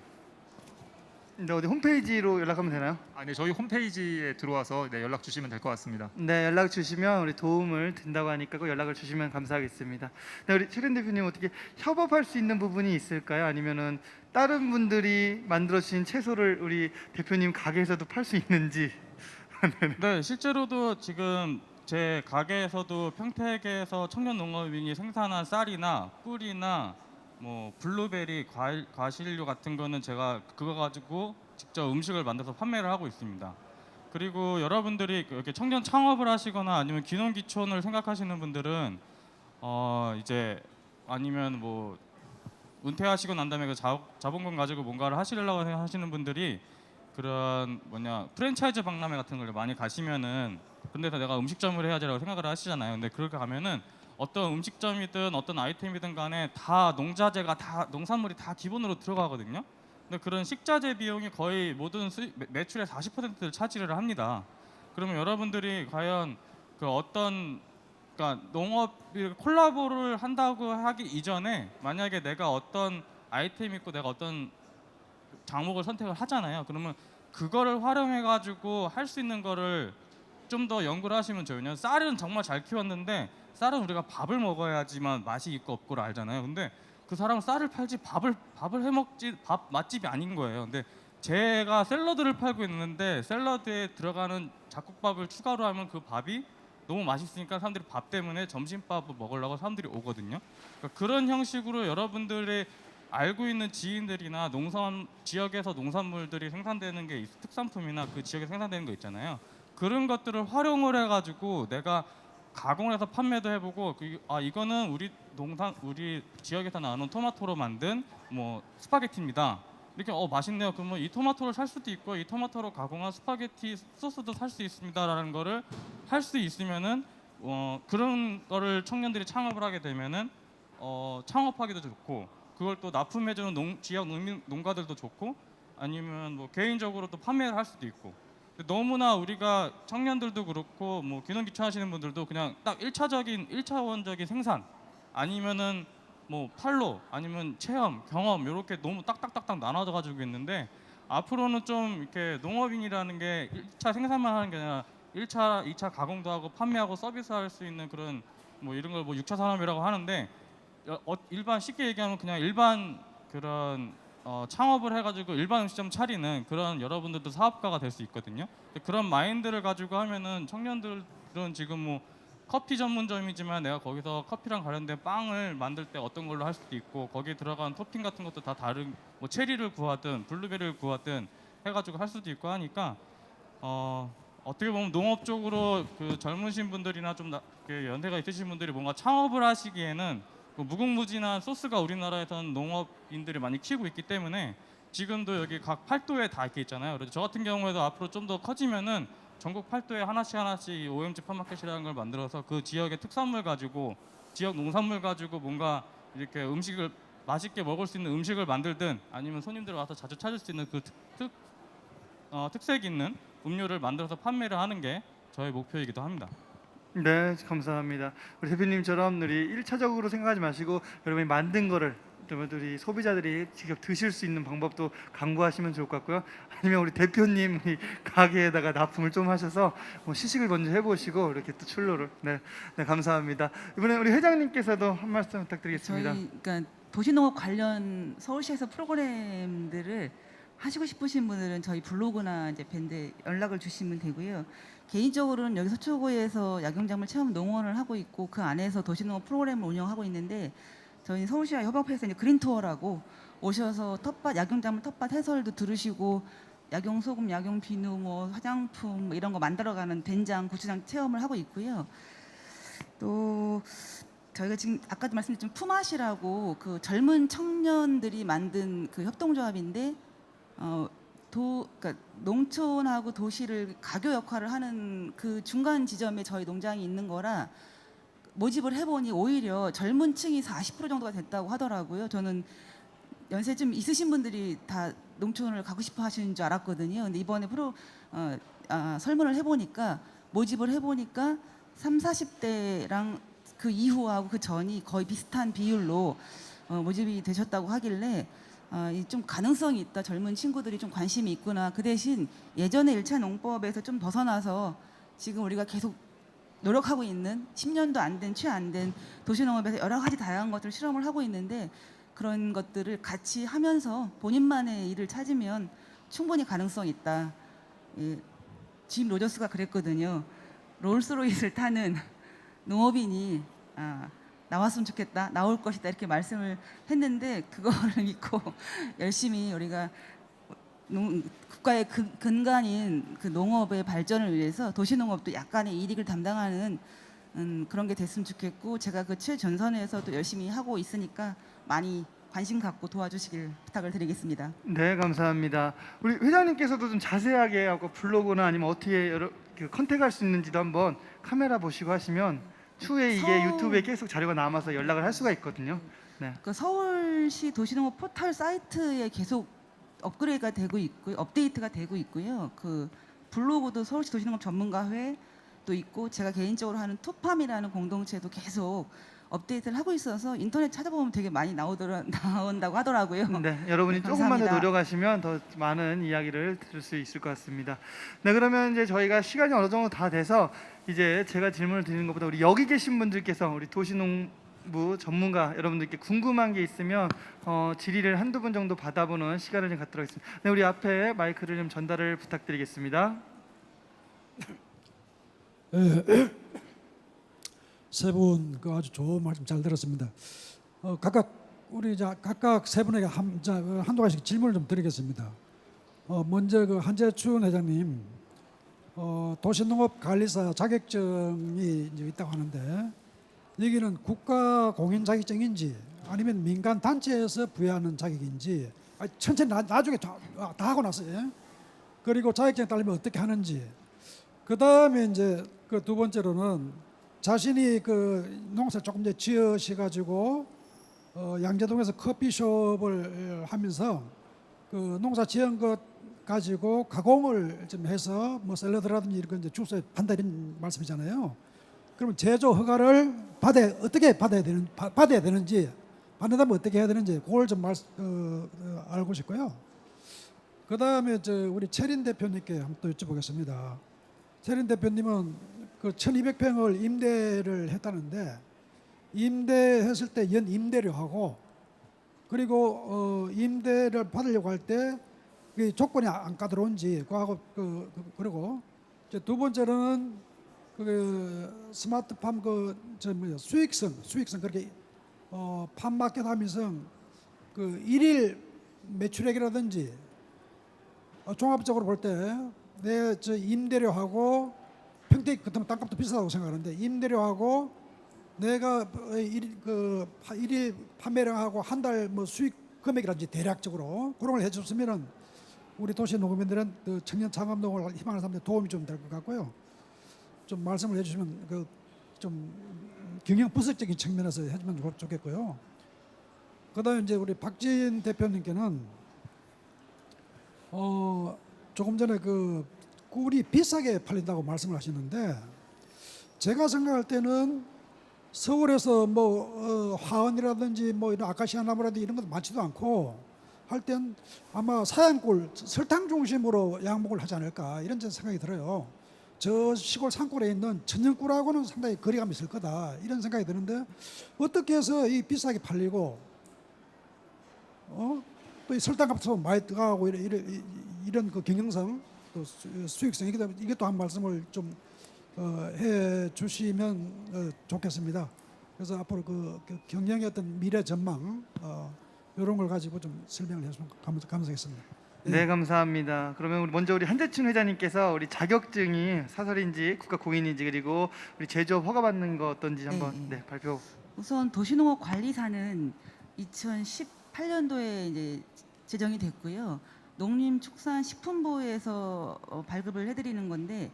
네, 어디 홈페이지로 연락하면 되나요? 네, 저희 홈페이지에 들어와서 네, 연락 주시면 될 것 같습니다. 네, 연락 주시면 우리 도움을 든다고 하니까 꼭 연락을 주시면 감사하겠습니다. 네, 우리 최린 대표님 어떻게 협업할 수 있는 부분이 있을까요? 아니면은 다른 분들이 만들어 주신 채소를 우리 대표님 가게에서도 팔 수 있는지? 네, 실제로도 지금 제 가게에서도 평택에서 청년 농업인이 생산한 쌀이나 꿀이나 뭐 블루베리, 과실류 같은 거는 제가 그거 가지고 직접 음식을 만들어서 판매를 하고 있습니다. 그리고 여러분들이 이렇게 청년 창업을 하시거나 아니면 귀농귀촌을 생각하시는 분들은 이제 아니면 뭐 은퇴하시고 난 다음에 그 자본금 가지고 뭔가를 하시려고 하시는 분들이 그런 프랜차이즈 박람회 같은 걸 많이 가시면은 그런 데서 내가 음식점을 해야지라고 생각을 하시잖아요. 근데 그렇게 가면은 어떤 음식점이든 어떤 아이템이든 간에 다 농자재가 다 농산물이 다 기본으로 들어가거든요. 근데 그런 식자재 비용이 거의 모든 매출의 40%를 차지를 합니다. 그러면 여러분들이 과연 그 그러니까 농업 콜라보를 한다고 하기 이전에 만약에 내가 어떤 아이템 있고 내가 어떤 작목을 선택을 하잖아요. 그러면 그거를 활용해 가지고 할 수 있는 거를 좀 더 연구를 하시면 좋아요. 왜냐면 쌀은 정말 잘 키웠는데 쌀은 우리가 밥을 먹어야지만 맛이 있고 없고를 알잖아요. 근데 그 사람은 쌀을 팔지 밥을 해 먹지 밥 맛집이 아닌 거예요. 근데 제가 샐러드를 팔고 있는데 샐러드에 들어가는 잡곡밥을 추가로 하면 그 밥이 너무 맛있으니까 사람들이 밥 때문에 점심밥을 먹으려고 사람들이 오거든요. 그러니까 그런 형식으로 여러분들의 알고 있는 지인들이나 지역에서 농산물들이 생산되는 게 특산품이나 그 지역에 생산되는 거 있잖아요. 그런 것들을 활용을 해가지고 내가 가공을 해서 판매도 해보고 이거는 우리 지역에서 나오는 토마토로 만든 뭐 스파게티입니다. 이렇게 맛있네요. 그러면 이 토마토를 살 수도 있고 이 토마토로 가공한 스파게티 소스도 살 수 있습니다라는 거를 할 수 있으면은 그런 거를 청년들이 창업을 하게 되면은 창업하기도 좋고 그걸 또 납품해주는 지역 농가들도 좋고 아니면 뭐 개인적으로도 판매를 할 수도 있고. 너무나 우리가 청년들도 그렇고 뭐 귀농귀촌 하시는 분들도 그냥 딱 1차원적인 생산 아니면은 뭐 팔로 아니면 체험, 경험 이렇게 너무 딱딱딱딱 나눠져 가지고 있는데 앞으로는 좀 이렇게 농업인이라는 게 1차 생산만 하는 게 아니라 1차, 2차 가공도 하고 판매하고 서비스할 수 있는 그런 뭐 이런 걸 뭐 6차 산업이라고 하는데 일반 쉽게 얘기하면 그냥 일반 그런 창업을 해가지고 일반 음식점 차리는 그런 여러분들도 사업가가 될 수 있거든요. 그런 마인드를 가지고 하면은 청년들은 지금 뭐 커피 전문점이지만 내가 거기서 커피랑 관련된 빵을 만들 때 어떤 걸로 할 수도 있고 거기에 들어간 토핑 같은 것도 다 다른 뭐 체리를 구하든 블루베리를 구하든 해가지고 할 수도 있고 하니까 어떻게 보면 농업 쪽으로 그 젊으신 분들이나 좀 연세가 있으신 분들이 뭔가 창업을 하시기에는 무궁무진한 소스가 우리나라에서는 농업인들이 많이 키우고 있기 때문에 지금도 여기 각 팔도에 다 이렇게 있잖아요. 그래서 저 같은 경우에도 앞으로 좀 더 커지면은 전국 팔도에 하나씩 OMG 팜마켓이라는 걸 만들어서 그 지역의 특산물 가지고 지역 농산물 가지고 뭔가 이렇게 음식을 맛있게 먹을 수 있는 음식을 만들든 아니면 손님들 와서 자주 찾을 수 있는 그 특색 있는 음료를 만들어서 판매를 하는 게 저의 목표이기도 합니다. 네, 감사합니다. 우리 대표님처럼 우리 1차적으로 생각하지 마시고 여러분이 만든 거를 우리 소비자들이 직접 드실 수 있는 방법도 강구하시면 좋을 것 같고요. 아니면 우리 대표님 우리 가게에다가 납품을 좀 하셔서 뭐 시식을 먼저 해보시고 이렇게 또 출로를 네, 감사합니다. 이번에 우리 회장님께서도 한 말씀 부탁드리겠습니다. 그러니까 도시농업 관련 서울시에서 프로그램들을 하시고 싶으신 분들은 저희 블로그나 이제 밴드에 연락을 주시면 되고요. 개인적으로는 여기 서초구에서 약용작물 체험 농원을 하고 있고 그 안에서 도시농업 프로그램을 운영하고 있는데 저희 서울시와 협업해서 이제 그린투어라고 오셔서 약용작물 텃밭 해설도 들으시고 약용소금, 약용비누, 뭐 화장품 뭐 이런 거 만들어가는 된장, 고추장 체험을 하고 있고요. 또 저희가 지금 아까도 말씀드렸지만 품앗이라고 그 젊은 청년들이 만든 그 협동조합인데 그러니까 농촌하고 도시를 가교 역할을 하는 그 중간 지점에 저희 농장이 있는 거라 모집을 해보니 오히려 젊은 층이 40% 정도가 됐다고 하더라고요. 저는 연세 좀 있으신 분들이 다 농촌을 가고 싶어 하시는 줄 알았거든요. 근데 이번에 설문을 해보니까 모집을 해보니까 30, 40대랑 그 이후하고 그 전이 거의 비슷한 비율로 모집이 되셨다고 하길래 좀 가능성이 있다. 젊은 친구들이 좀 관심이 있구나. 그 대신 예전에 1차 농법에서 좀 벗어나서 지금 우리가 계속 노력하고 있는 10년도 안 된, 채 안 된 도시농업에서 여러 가지 다양한 것들을 실험을 하고 있는데 그런 것들을 같이 하면서 본인만의 일을 찾으면 충분히 가능성이 있다. 짐 로저스가 그랬거든요. 롤스로이스를 타는 농업인이 나왔으면 좋겠다, 나올 것이다 이렇게 말씀을 했는데 그거를 믿고 열심히 우리가 국가의 근간인 그 농업의 발전을 위해서 도시농업도 약간의 이익을 담당하는 그런 게 됐으면 좋겠고 제가 그 최전선에서도 열심히 하고 있으니까 많이 관심 갖고 도와주시길 부탁을 드리겠습니다. 네, 감사합니다. 우리 회장님께서도 좀 자세하게 하고 블로그나 아니면 어떻게 컨택할 수 있는지도 한번 카메라 보시고 하시면 추후에 이게 유튜브에 계속 자료가 남아서 연락을 할 수가 있거든요. 네. 그 서울시 도시농업 포털 사이트에 계속 업그레이드가 되고 있고 업데이트가 되고 있고요. 그 블로그도 서울시 도시농업 전문가회도 있고 제가 개인적으로 하는 투팜이라는 공동체도 계속 업데이트를 하고 있어서 인터넷 찾아보면 되게 많이 나온다고 하더라고요. 네, 여러분이 조금만 더 감사합니다. 노력하시면 더 많은 이야기를 들을 수 있을 것 같습니다. 네, 그러면 이제 저희가 시간이 어느 정도 다 돼서 이제 제가 질문을 드리는 것보다 우리 여기 계신 분들께서 우리 도시농부 전문가 여러분들께 궁금한 게 있으면 질의를 한두 분 정도 받아보는 시간을 좀 갖도록 하겠습니다. 네, 우리 앞에 마이크를 좀 전달을 부탁드리겠습니다. 세 분 그 아주 좋은 말씀 잘 들었습니다. 각각 우리 각각 세 분에게 한두 가지씩 질문을 좀 드리겠습니다. 먼저 그 한재춘 회장님, 도시농업관리사 자격증이 이제 있다고 하는데 여기는 국가 공인 자격증인지 아니면 민간 단체에서 부여하는 자격인지 천천히 나중에 다 하고 나서 그리고 자격증 따려면 어떻게 하는지 그 다음에 이제 그 두 번째로는 자신이 그 농사 조금 이제 지으셔가지고 양재동에서 커피숍을 하면서 그 농사 지은 것 가지고 가공을 좀 해서 뭐 샐러드라든지 이런 거 이제 주스에 판다 이런 말씀이잖아요. 그러면 제조 허가를 어떻게 받아야 되는지 받는다면 어떻게 해야 되는지 그걸 좀 알고 싶고요. 그 다음에 우리 최린 대표님께 한번 또 여쭤보겠습니다. 최린 대표님은 그 1200평을 임대를 했다는데 임대했을 때 연 임대료하고 그리고 임대를 받으려고 할 때 그 조건이 안 까다로운지 그하고 그리고 이제 두 번째로는 그 스마트팜 수익성 그렇게 팜마켓 하면서 그 일일 매출액이라든지 종합적으로 볼 때 내 임대료하고 평택 그때면 땅값도 비싸다고 생각하는데 임대료하고 내가 일일 판매량하고 한 달 뭐 수익 금액이라든지 대략적으로 그런 걸 해줬으면은 우리 도시 농민들은 그 청년 창업농을 희망하는 사람들 도움이 좀 될 것 같고요. 좀 말씀을 해주시면 그 좀 경영 분석적인 측면에서 해주면 좋겠고요. 그다음에 이제 우리 박진 대표님께는 조금 전에 그 꿀이 비싸게 팔린다고 말씀을 하시는데 제가 생각할 때는 서울에서 뭐 화원이라든지 뭐 이런 아카시아 나무라든지 이런 것도 많지도 않고 할 땐 아마 사양꿀 설탕 중심으로 양목을 하지 않을까 이런 생각이 들어요. 저 시골 산골에 있는 천연꿀하고는 상당히 거리감이 있을 거다 이런 생각이 드는데 어떻게 해서 이 비싸게 팔리고 또 이 설탕값도 많이 들어가고 이런 그 경영성 또 수익성 이게 또 한 말씀을 좀 해주시면 좋겠습니다. 그래서 앞으로 그 경영의 어떤 미래 전망 이런 걸 가지고 좀 설명을 해주시면 감사하겠습니다. 네, 감사합니다. 그러면 우리 먼저 우리 한재춘 회장님께서 우리 자격증이 사설인지 국가공인인지 그리고 우리 제조업 허가받는 거 어떤지 한번 네. 네, 발표. 우선 도시농업관리사는 2018년도에 이제 제정이 됐고요. 농림축산식품부에서 발급을 해드리는 건데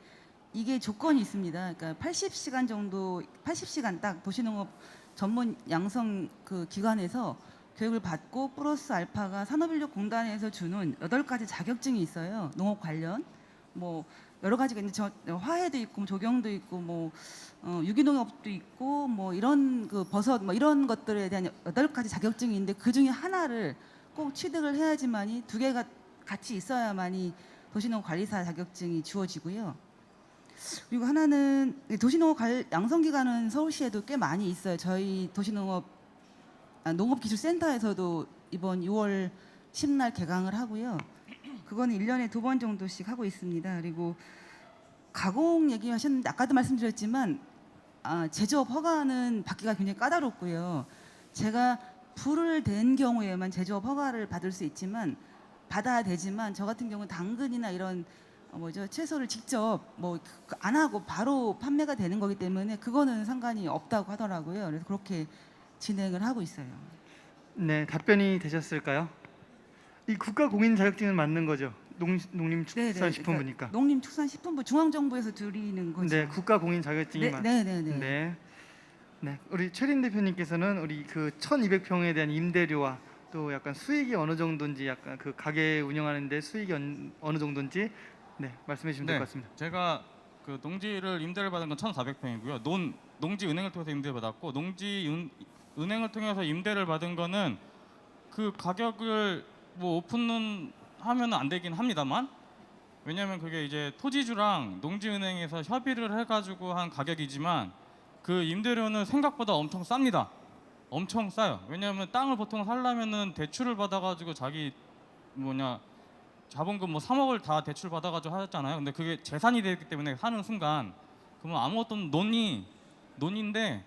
이게 조건이 있습니다. 그러니까 80시간 정도, 80시간 딱 도시농업 전문 양성 그 기관에서 교육을 받고 플러스 알파가 산업인력공단에서 주는 8가지 자격증이 있어요. 농업 관련 뭐 여러 가지가 있는데 화해도 있고 조경도 있고 뭐 유기농업도 있고 뭐 이런 그 버섯 뭐 이런 것들에 대한 8가지 자격증이 있는데 그 중에 하나를 꼭 취득을 해야지만이 2개가 같이 있어야만이 도시농업관리사 자격증이 주어지고요. 그리고 하나는 도시농업 양성기관은 서울시에도 꽤 많이 있어요. 저희 농업기술센터에서도 이번 6월 10날 개강을 하고요. 그거는 1년에 2번 정도씩 하고 있습니다. 그리고 가공 얘기하셨는데 아까도 말씀드렸지만 제조업 허가는 받기가 굉장히 까다롭고요. 제가 불을 댄 경우에만 제조업 허가를 받을 수 있지만 받아야 되지만 저 같은 경우는 당근이나 이런 채소를 직접 뭐 안 하고 바로 판매가 되는 거기 때문에 그거는 상관이 없다고 하더라고요. 그래서 그렇게 진행을 하고 있어요. 네, 답변이 되셨을까요? 이 국가공인 자격증은 맞는 거죠? 농림축산식품부니까. 그러니까 농림축산식품부 중앙정부에서 드리는 거죠. 네, 국가공인 자격증이 맞. 네. 네, 우리 최린 대표님께서는 우리 그 1,200평에 대한 임대료와 또 약간 수익이 어느 정도인지 약간 그 가게 운영하는데 수익이 어느 정도인지 네 말씀해 주시면 될 것 같습니다. 제가 그 농지를 임대를 받은 건 1,400평이고요. 농지은행을 통해서 임대를 받았고 농지은행을 통해서 임대를 받은 거는 그 가격을 뭐 오픈은 하면 안 되긴 합니다만 왜냐하면 그게 이제 토지주랑 농지은행에서 협의를 해가지고 한 가격이지만 그 임대료는 생각보다 엄청 쌉니다. 엄청 싸요. 왜냐하면 땅을 보통 살려면은 대출을 받아가지고 자기 자본금 뭐 3억을 다 대출 받아가지고 하잖아요. 근데 그게 재산이 되기 때문에 사는 순간 그러면 아무것도 논인데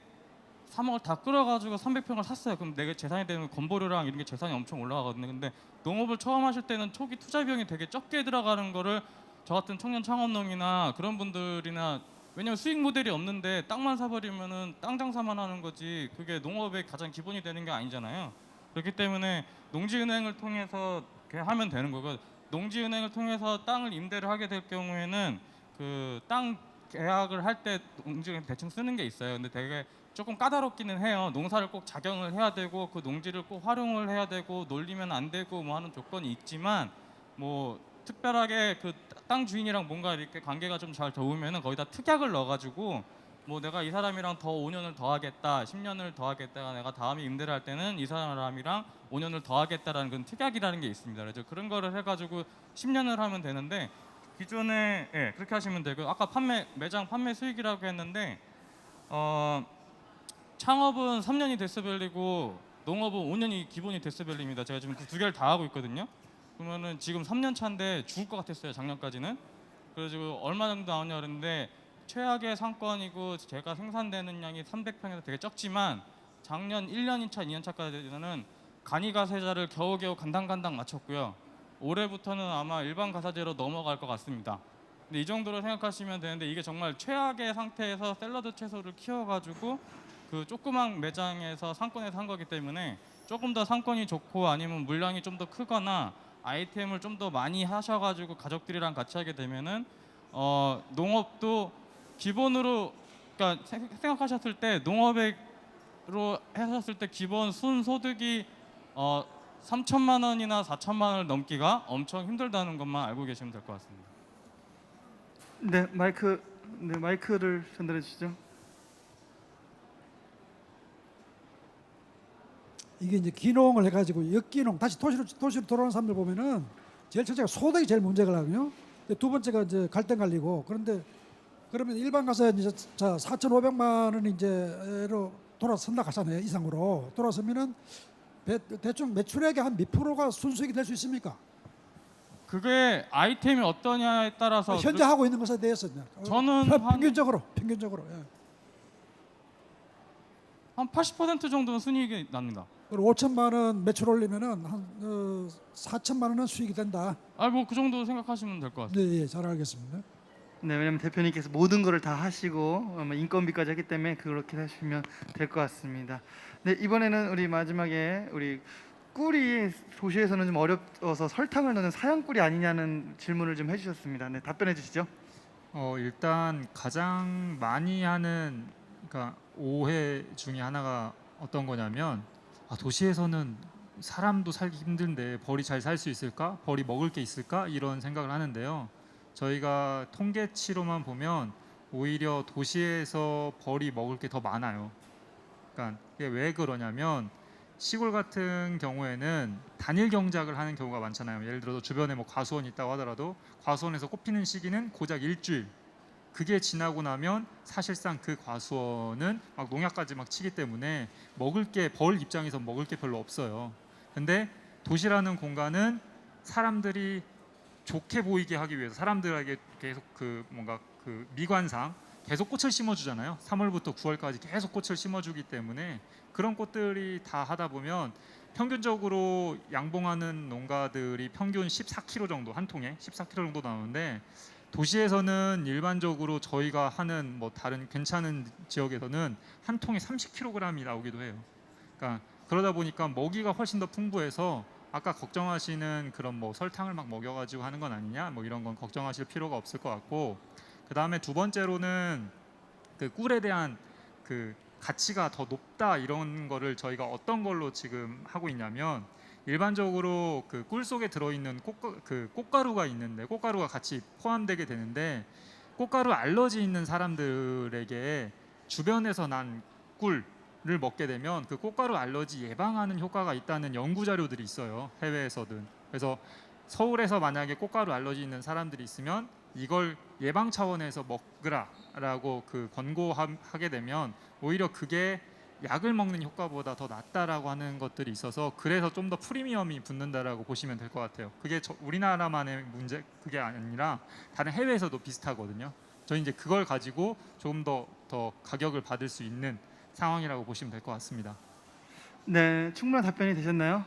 3억을 다 끌어가지고 300평을 샀어요. 그럼 내가 재산이 되면 건보료랑 이런 게 재산이 엄청 올라가거든요. 근데 농업을 처음 하실 때는 초기 투자 비용이 되게 적게 들어가는 거를 저 같은 청년 창업농이나 그런 분들이나 왜냐면 수익 모델이 없는데 땅만 사버리면은 땅 장사만 하는 거지 그게 농업의 가장 기본이 되는 게 아니잖아요. 그렇기 때문에 농지은행을 통해서 하면 되는 거고 농지은행을 통해서 땅을 임대를 하게 될 경우에는 그 땅 계약을 할 때 농지은행 대충 쓰는 게 있어요. 근데 되게 조금 까다롭기는 해요. 농사를 꼭 작용을 해야 되고 그 농지를 꼭 활용을 해야 되고 놀리면 안 되고 뭐 하는 조건이 있지만 뭐 특별하게 그 땅 주인이랑 뭔가 이렇게 관계가 좀 잘 좋으면은 거기다 특약을 넣어가지고 뭐 내가 이 사람이랑 더 5년을 더 하겠다, 10년을 더 하겠다, 내가 다음에 임대를 할 때는 이 사람이랑 5년을 더 하겠다라는 그런 특약이라는 게 있습니다. 그래서 그런 거를 해가지고 10년을 하면 되는데 기존에 그렇게 하시면 되고 아까 매장 판매 수익이라고 했는데 창업은 3년이 데스밸리고 농업은 5년이 기본이 데스밸리입니다. 제가 지금 그 2개를 다 하고 있거든요. 그러면은 지금 3년 차인데 죽을 것 같았어요. 작년까지는. 그래가지고 얼마 정도 나오냐 그랬는데 최악의 상권이고 제가 생산되는 양이 300평에서 되게 적지만 작년 1년인 차, 2년 차까지는 간이가세자를 겨우겨우 간당간당 맞췄고요. 올해부터는 아마 일반 가사제로 넘어갈 것 같습니다. 근데 이 정도로 생각하시면 되는데 이게 정말 최악의 상태에서 샐러드 채소를 키워가지고 그 조그만 매장에서 상권에서 한 거기 때문에 조금 더 상권이 좋고 아니면 물량이 좀 더 크거나 아이템을 좀 더 많이 하셔가지고 가족들이랑 같이 하게 되면은 농업도 기본으로 그러니까 생각하셨을 때 농업으로 하셨을 때 기본 순소득이 3천만 원이나 4천만 원을 넘기가 엄청 힘들다는 것만 알고 계시면 될 것 같습니다. 네, 마이크를 전달해 주시죠. 이게 이제 기농을 해가지고 역기농 다시 도시로 돌아오는 사람들 보면은 제일 첫째가 소득이 제일 문제가 나거든요. 두 번째가 이제 갈등 갈리고 그런데 그러면 일반 가서 이제 4,500만 원 이제로 돌아선다 가잖아요. 이상으로 돌아서면은 대충 매출액의 한 몇 프로가 순수익이 될 수 있습니까? 그게 아이템이 어떠냐에 따라서 현재 하고 있는 것에 대해서 저는 평균적으로 예. 한 80% 정도는 순이익이 납니다. 그리고 5천만 원 매출 올리면은 한 4천만 원은 수익이 된다. 뭐 그 정도 생각하시면 될 것 같습니다. 네, 예, 잘 알겠습니다. 네, 왜냐면 대표님께서 모든 거를 다 하시고 인건비까지 했기 때문에 그렇게 하시면 될 것 같습니다. 네, 이번에는 우리 마지막에 우리 꿀이 도시에서는 좀 어려워서 설탕을 넣는 사양 꿀이 아니냐는 질문을 좀 해주셨습니다. 네, 답변해 주시죠. 일단 가장 많이 하는 그러니까 오해 중에 하나가 어떤 거냐면 도시에서는 사람도 살기 힘든데 벌이 잘 살 수 있을까? 벌이 먹을 게 있을까? 이런 생각을 하는데요. 저희가 통계치로만 보면 오히려 도시에서 벌이 먹을 게 더 많아요. 그러니까 이게 왜 그러냐면 시골 같은 경우에는 단일 경작을 하는 경우가 많잖아요. 예를 들어서 주변에 뭐 과수원이 있다고 하더라도 과수원에서 꽃피는 시기는 고작 일주일. 그게 지나고 나면 사실상 그 과수원은 막 농약까지 막 치기 때문에 먹을 게 벌 입장에서 먹을 게 별로 없어요. 근데 도시라는 공간은 사람들이 좋게 보이게 하기 위해서 사람들에게 계속 그 뭔가 그 미관상 계속 꽃을 심어주잖아요. 3월부터 9월까지 계속 꽃을 심어주기 때문에 그런 꽃들이 다 하다 보면 평균적으로 양봉하는 농가들이 평균 14kg 정도 한 통에 14kg 정도 나오는데 도시에서는 일반적으로 저희가 하는 뭐 다른 괜찮은 지역에서는 한 통에 30kg이 나오기도 해요. 그러니까 그러다 보니까 먹이가 훨씬 더 풍부해서 아까 걱정하시는 그런 뭐 설탕을 막 먹여가지고 하는 건 아니냐 뭐 이런 건 걱정하실 필요가 없을 것 같고 그 다음에 두 번째로는 그 꿀에 대한 그 가치가 더 높다 이런 거를 저희가 어떤 걸로 지금 하고 있냐면 일반적으로 그 꿀 속에 들어있는 꽃가루가 있는데 꽃가루가 같이 포함되게 되는데 꽃가루 알러지 있는 사람들에게 주변에서 난 꿀을 먹게 되면 그 꽃가루 알러지 예방하는 효과가 있다는 연구 자료들이 있어요. 해외에서든. 그래서 서울에서 만약에 꽃가루 알러지 있는 사람들이 있으면 이걸 예방 차원에서 먹으라라고 그 권고하게 되면 오히려 그게 약을 먹는 효과보다 더 낫다라고 하는 것들이 있어서 그래서 좀 더 프리미엄이 붙는다라고 보시면 될 것 같아요. 그게 우리나라만의 문제 그게 아니라 다른 해외에서도 비슷하거든요. 저희 이제 그걸 가지고 조금 더 가격을 받을 수 있는 상황이라고 보시면 될 것 같습니다. 네, 충분한 답변이 되셨나요?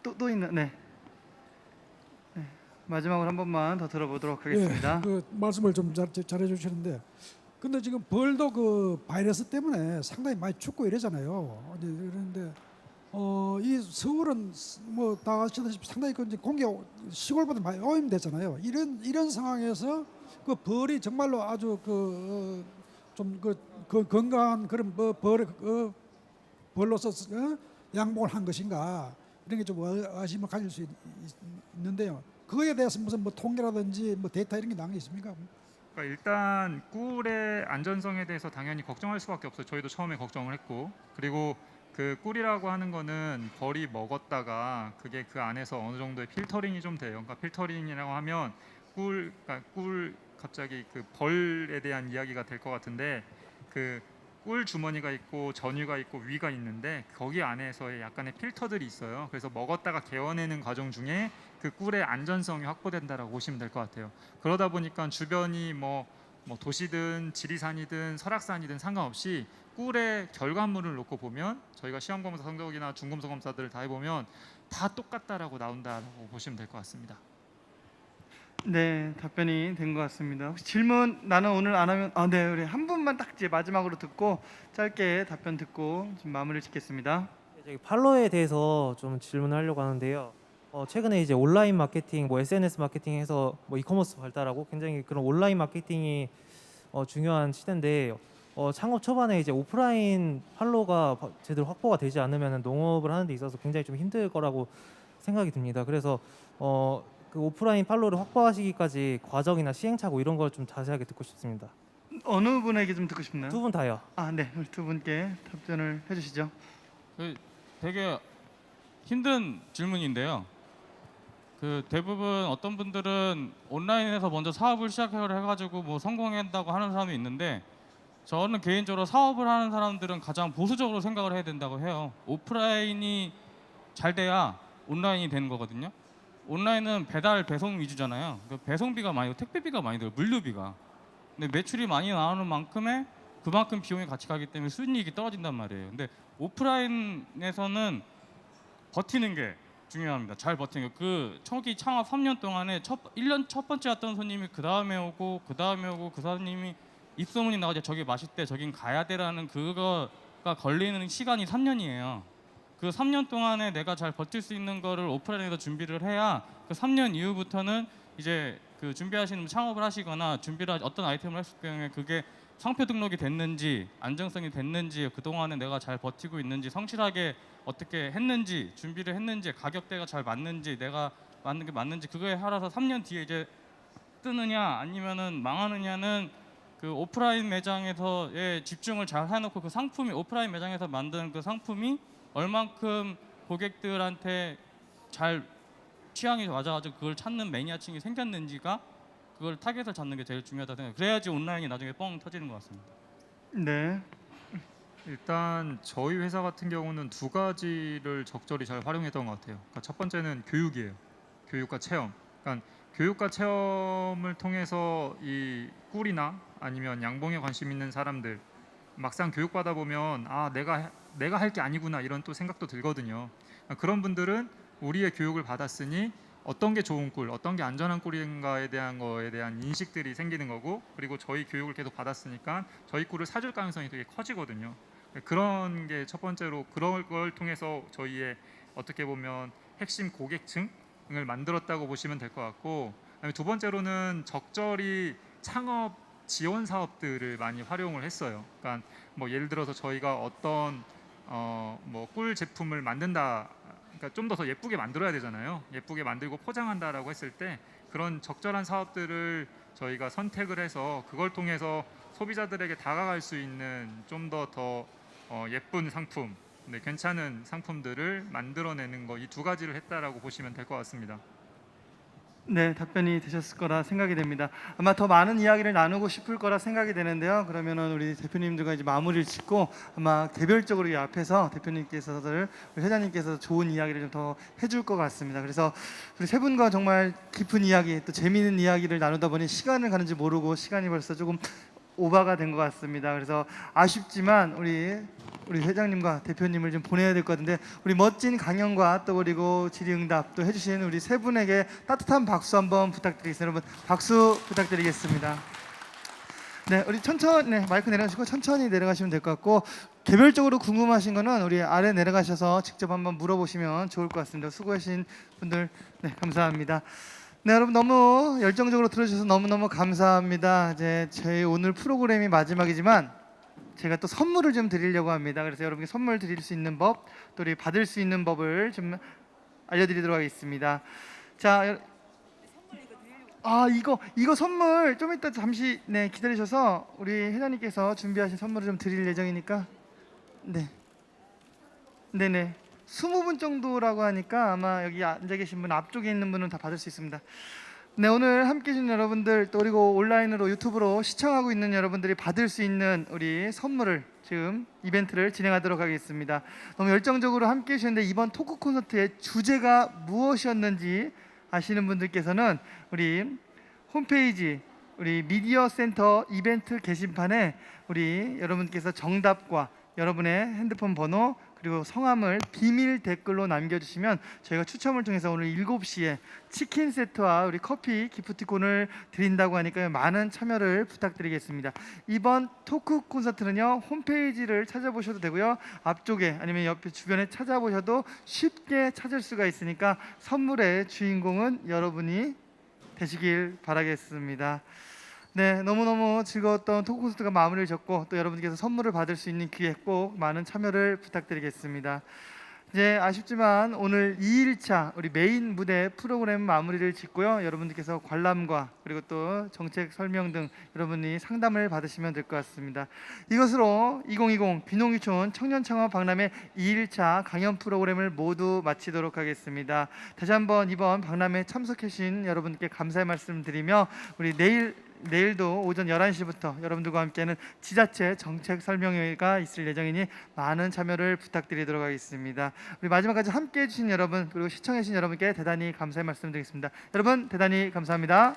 또 있나? 네. 마지막으로 한 번만 더 들어보도록 하겠습니다. 예, 그 말씀을 좀 잘해 주시는데, 근데 지금 벌도 그 바이러스 때문에 상당히 많이 죽고 이러잖아요. 그런데 이 서울은 뭐 다 아시다시피 상당히 그 이제 공기 시골보다 많이 오염되잖아요. 이런 상황에서 그 벌이 정말로 아주 좀 건강한 그런 벌로서 양봉을 한 것인가 이런 게 좀 의심을 가질 수 있는데요. 그거에 대해서 무슨 뭐 통계라든지 뭐 데이터 이런 게 나온 게 있습니까? 그러니까 일단 꿀의 안전성에 대해서 당연히 걱정할 수밖에 없어요. 저희도 처음에 걱정을 했고 그리고 그 꿀이라고 하는 거는 벌이 먹었다가 그게 그 안에서 어느 정도의 필터링이 좀 돼요. 그러니까 필터링이라고 하면 그러니까 꿀 갑자기 그 벌에 대한 이야기가 될 것 같은데 그 꿀 주머니가 있고 전유가 있고 위가 있는데 거기 안에서의 약간의 필터들이 있어요. 그래서 먹었다가 개어내는 과정 중에 그 꿀의 안전성이 확보된다라고 보시면 될 것 같아요. 그러다 보니까 주변이 뭐 도시든 지리산이든 설악산이든 상관없이 꿀의 결과물을 놓고 보면 저희가 시험 검사 성적이나 중검사 검사들을 다 해보면 다 똑같다라고 나온다라고 보시면 될 것 같습니다. 네, 답변이 된 것 같습니다. 혹시 질문 나는 오늘 안 하면 네, 우리 한 분만 딱 이제 마지막으로 듣고 짧게 답변 듣고 좀 마무리를 짓겠습니다. 저기 팔로에 대해서 좀 질문하려고 하는데요. 최근에 이제 온라인 마케팅, 뭐 SNS 마케팅해서 뭐 이커머스 발달하고 굉장히 그런 온라인 마케팅이 중요한 시대인데 창업 초반에 이제 오프라인 팔로가 제대로 확보가 되지 않으면 농업을 하는 데 있어서 굉장히 좀 힘들 거라고 생각이 듭니다. 그래서 그 오프라인 팔로를 확보하시기까지 과정이나 시행착오 이런 걸 좀 자세하게 듣고 싶습니다. 어느 분에게 좀 듣고 싶나요? 두 분 다요. 네, 우리 두 분께 답변을 해주시죠. 되게 힘든 질문인데요. 그 대부분 어떤 분들은 온라인에서 먼저 사업을 시작해가지고 뭐 성공한다고 하는 사람이 있는데 저는 개인적으로 사업을 하는 사람들은 가장 보수적으로 생각을 해야 된다고 해요. 오프라인이 잘 돼야 온라인이 되는 거거든요. 온라인은 배달 배송 위주잖아요. 배송비가 많이 들고 택배비가 많이 들고 물류비가. 근데 매출이 많이 나오는 만큼의 그만큼 비용이 같이 가기 때문에 수익률이 떨어진단 말이에요. 근데 오프라인에서는 버티는 게 중요합니다. 잘 버티는 거. 그 초기 창업 3년 동안에 1년 첫 번째 왔던 손님이 그 다음에 오고 그 손님이 입소문이 나가지고 저기 맛있대 저긴 가야 돼라는 그거가 걸리는 시간이 3년이에요. 그 3년 동안에 내가 잘 버틸 수 있는 거를 오프라인에서 준비를 해야 그 3년 이후부터는 이제 그 준비하시는 창업을 하시거나 준비를 어떤 아이템을 했을 경우에 그게 상표 등록이 됐는지 안정성이 됐는지 그동안에 내가 잘 버티고 있는지 성실하게 어떻게 했는지 준비를 했는지 가격대가 잘 맞는지 내가 맞는 게 맞는지 그거에 따라서 3년 뒤에 이제 뜨느냐 아니면은 망하느냐는 그 오프라인 매장에서의 집중을 잘 해놓고 그 상품이 오프라인 매장에서 만든 그 상품이 얼만큼 고객들한테 잘 취향이 맞아가지고 그걸 찾는 매니아층이 생겼는지가 그걸 타겟을 잡는 게 제일 중요하다 생각해요. 그래야지 온라인이 나중에 뻥 터지는 것 같습니다. 네. 일단 저희 회사 같은 경우는 두 가지를 적절히 잘 활용했던 것 같아요. 그러니까 첫 번째는 교육이에요. 교육과 체험. 그러니까 교육과 체험을 통해서 이 꿀이나 아니면 양봉에 관심 있는 사람들 막상 교육받아 보면 아 내가 할 게 아니구나 이런 또 생각도 들거든요. 그런 분들은 우리의 교육을 받았으니 어떤 게 좋은 꿀, 어떤 게 안전한 꿀인가에 대한 거에 대한 인식들이 생기는 거고 그리고 저희 교육을 계속 받았으니까 저희 꿀을 사줄 가능성이 되게 커지거든요. 그런 게 첫 번째로 그런 걸 통해서 저희의 어떻게 보면 핵심 고객층을 만들었다고 보시면 될 것 같고 두 번째로는 적절히 창업 지원 사업들을 많이 활용을 했어요. 그러니까 뭐 예를 들어서 저희가 어떤 뭐 꿀 제품을 만든다, 그러니까 좀 더 예쁘게 만들어야 되잖아요. 예쁘게 만들고 포장한다라고 했을 때 그런 적절한 사업들을 저희가 선택을 해서 그걸 통해서 소비자들에게 다가갈 수 있는 좀 더 예쁜 상품, 네, 괜찮은 상품들을 만들어내는 거 이 두 가지를 했다라고 보시면 될 것 같습니다. 네, 답변이 되셨을 거라 생각이 됩니다. 아마 더 많은 이야기를 나누고 싶을 거라 생각이 되는데요. 그러면은 우리 대표님들과 이제 마무리를 짓고 아마 개별적으로 이 앞에서 대표님께서 우리 회장님께서 좋은 이야기를 좀 더 해줄 것 같습니다. 그래서 우리 세 분과 정말 깊은 이야기 또 재미있는 이야기를 나누다 보니 시간을 가는지 모르고 시간이 벌써 조금 오버가 된 것 같습니다. 그래서 아쉽지만 우리 회장님과 대표님을 좀 보내야 될 것 같은데 우리 멋진 강연과 또 그리고 질의응답 또 해주신 우리 세 분에게 따뜻한 박수 한번 부탁드리겠습니다. 여러분 박수 부탁드리겠습니다. 네, 우리 천천히 마이크 내려가시고 천천히 내려가시면 될 것 같고 개별적으로 궁금하신 거는 우리 아래 내려가셔서 직접 한번 물어보시면 좋을 것 같습니다. 수고하신 분들 네 감사합니다. 네, 여러분 너무 열정적으로 들어주셔서 너무너무 감사합니다. 이제 저희 오늘 프로그램이 마지막이지만 제가 또 선물을 좀 드리려고 합니다. 그래서 여러분께 선물 드릴 수 있는 법, 또 우리 받을 수 있는 법을 좀 알려드리도록 하겠습니다. 자, 이거 선물 좀 이따 잠시 네 기다리셔서 우리 회장님께서 준비하신 선물을 좀 드릴 예정이니까 네네 20분 정도라고 하니까 아마 여기 앉아 계신 분 앞쪽에 있는 분은 다 받을 수 있습니다. 네, 오늘 함께 해주신 여러분들 또 그리고 온라인으로 유튜브로 시청하고 있는 여러분들이 받을 수 있는 우리 선물을 지금 이벤트를 진행하도록 하겠습니다. 너무 열정적으로 함께 해주셨는데 이번 토크 콘서트의 주제가 무엇이었는지 아시는 분들께서는 우리 홈페이지 우리 미디어 센터 이벤트 게시판에 우리 여러분께서 정답과 여러분의 핸드폰 번호 그리고 성함을 비밀 댓글로 남겨주시면 저희가 추첨을 통해서 오늘 7시에 치킨 세트와 우리 커피 기프티콘을 드린다고 하니까요. 많은 참여를 부탁드리겠습니다. 이번 토크 콘서트는요. 홈페이지를 찾아보셔도 되고요. 앞쪽에 아니면 옆에 주변에 찾아보셔도 쉽게 찾을 수가 있으니까 선물의 주인공은 여러분이 되시길 바라겠습니다. 네, 너무너무 즐거웠던 토크 콘서트가 마무리를 졌고 또 여러분께서 선물을 받을 수 있는 기회 꼭 많은 참여를 부탁드리겠습니다. 이제 아쉽지만 오늘 2일차 우리 메인 무대 프로그램 마무리를 짓고요. 여러분들께서 관람과 그리고 또 정책 설명 등 여러분이 상담을 받으시면 될 것 같습니다. 이것으로 2020 귀농귀촌 청년창업 박람회 2일차 강연 프로그램을 모두 마치도록 하겠습니다. 다시 한번 이번 박람회에 참석해 주신 여러분께 감사의 말씀 드리며 우리 내일도 오전 11시부터 여러분들과 함께하는 지자체 정책 설명회가 있을 예정이니 많은 참여를 부탁드리도록 하겠습니다. 우리 마지막까지 함께해 주신 여러분 그리고 시청해 주신 여러분께 대단히 감사의 말씀 드리겠습니다. 여러분 대단히 감사합니다.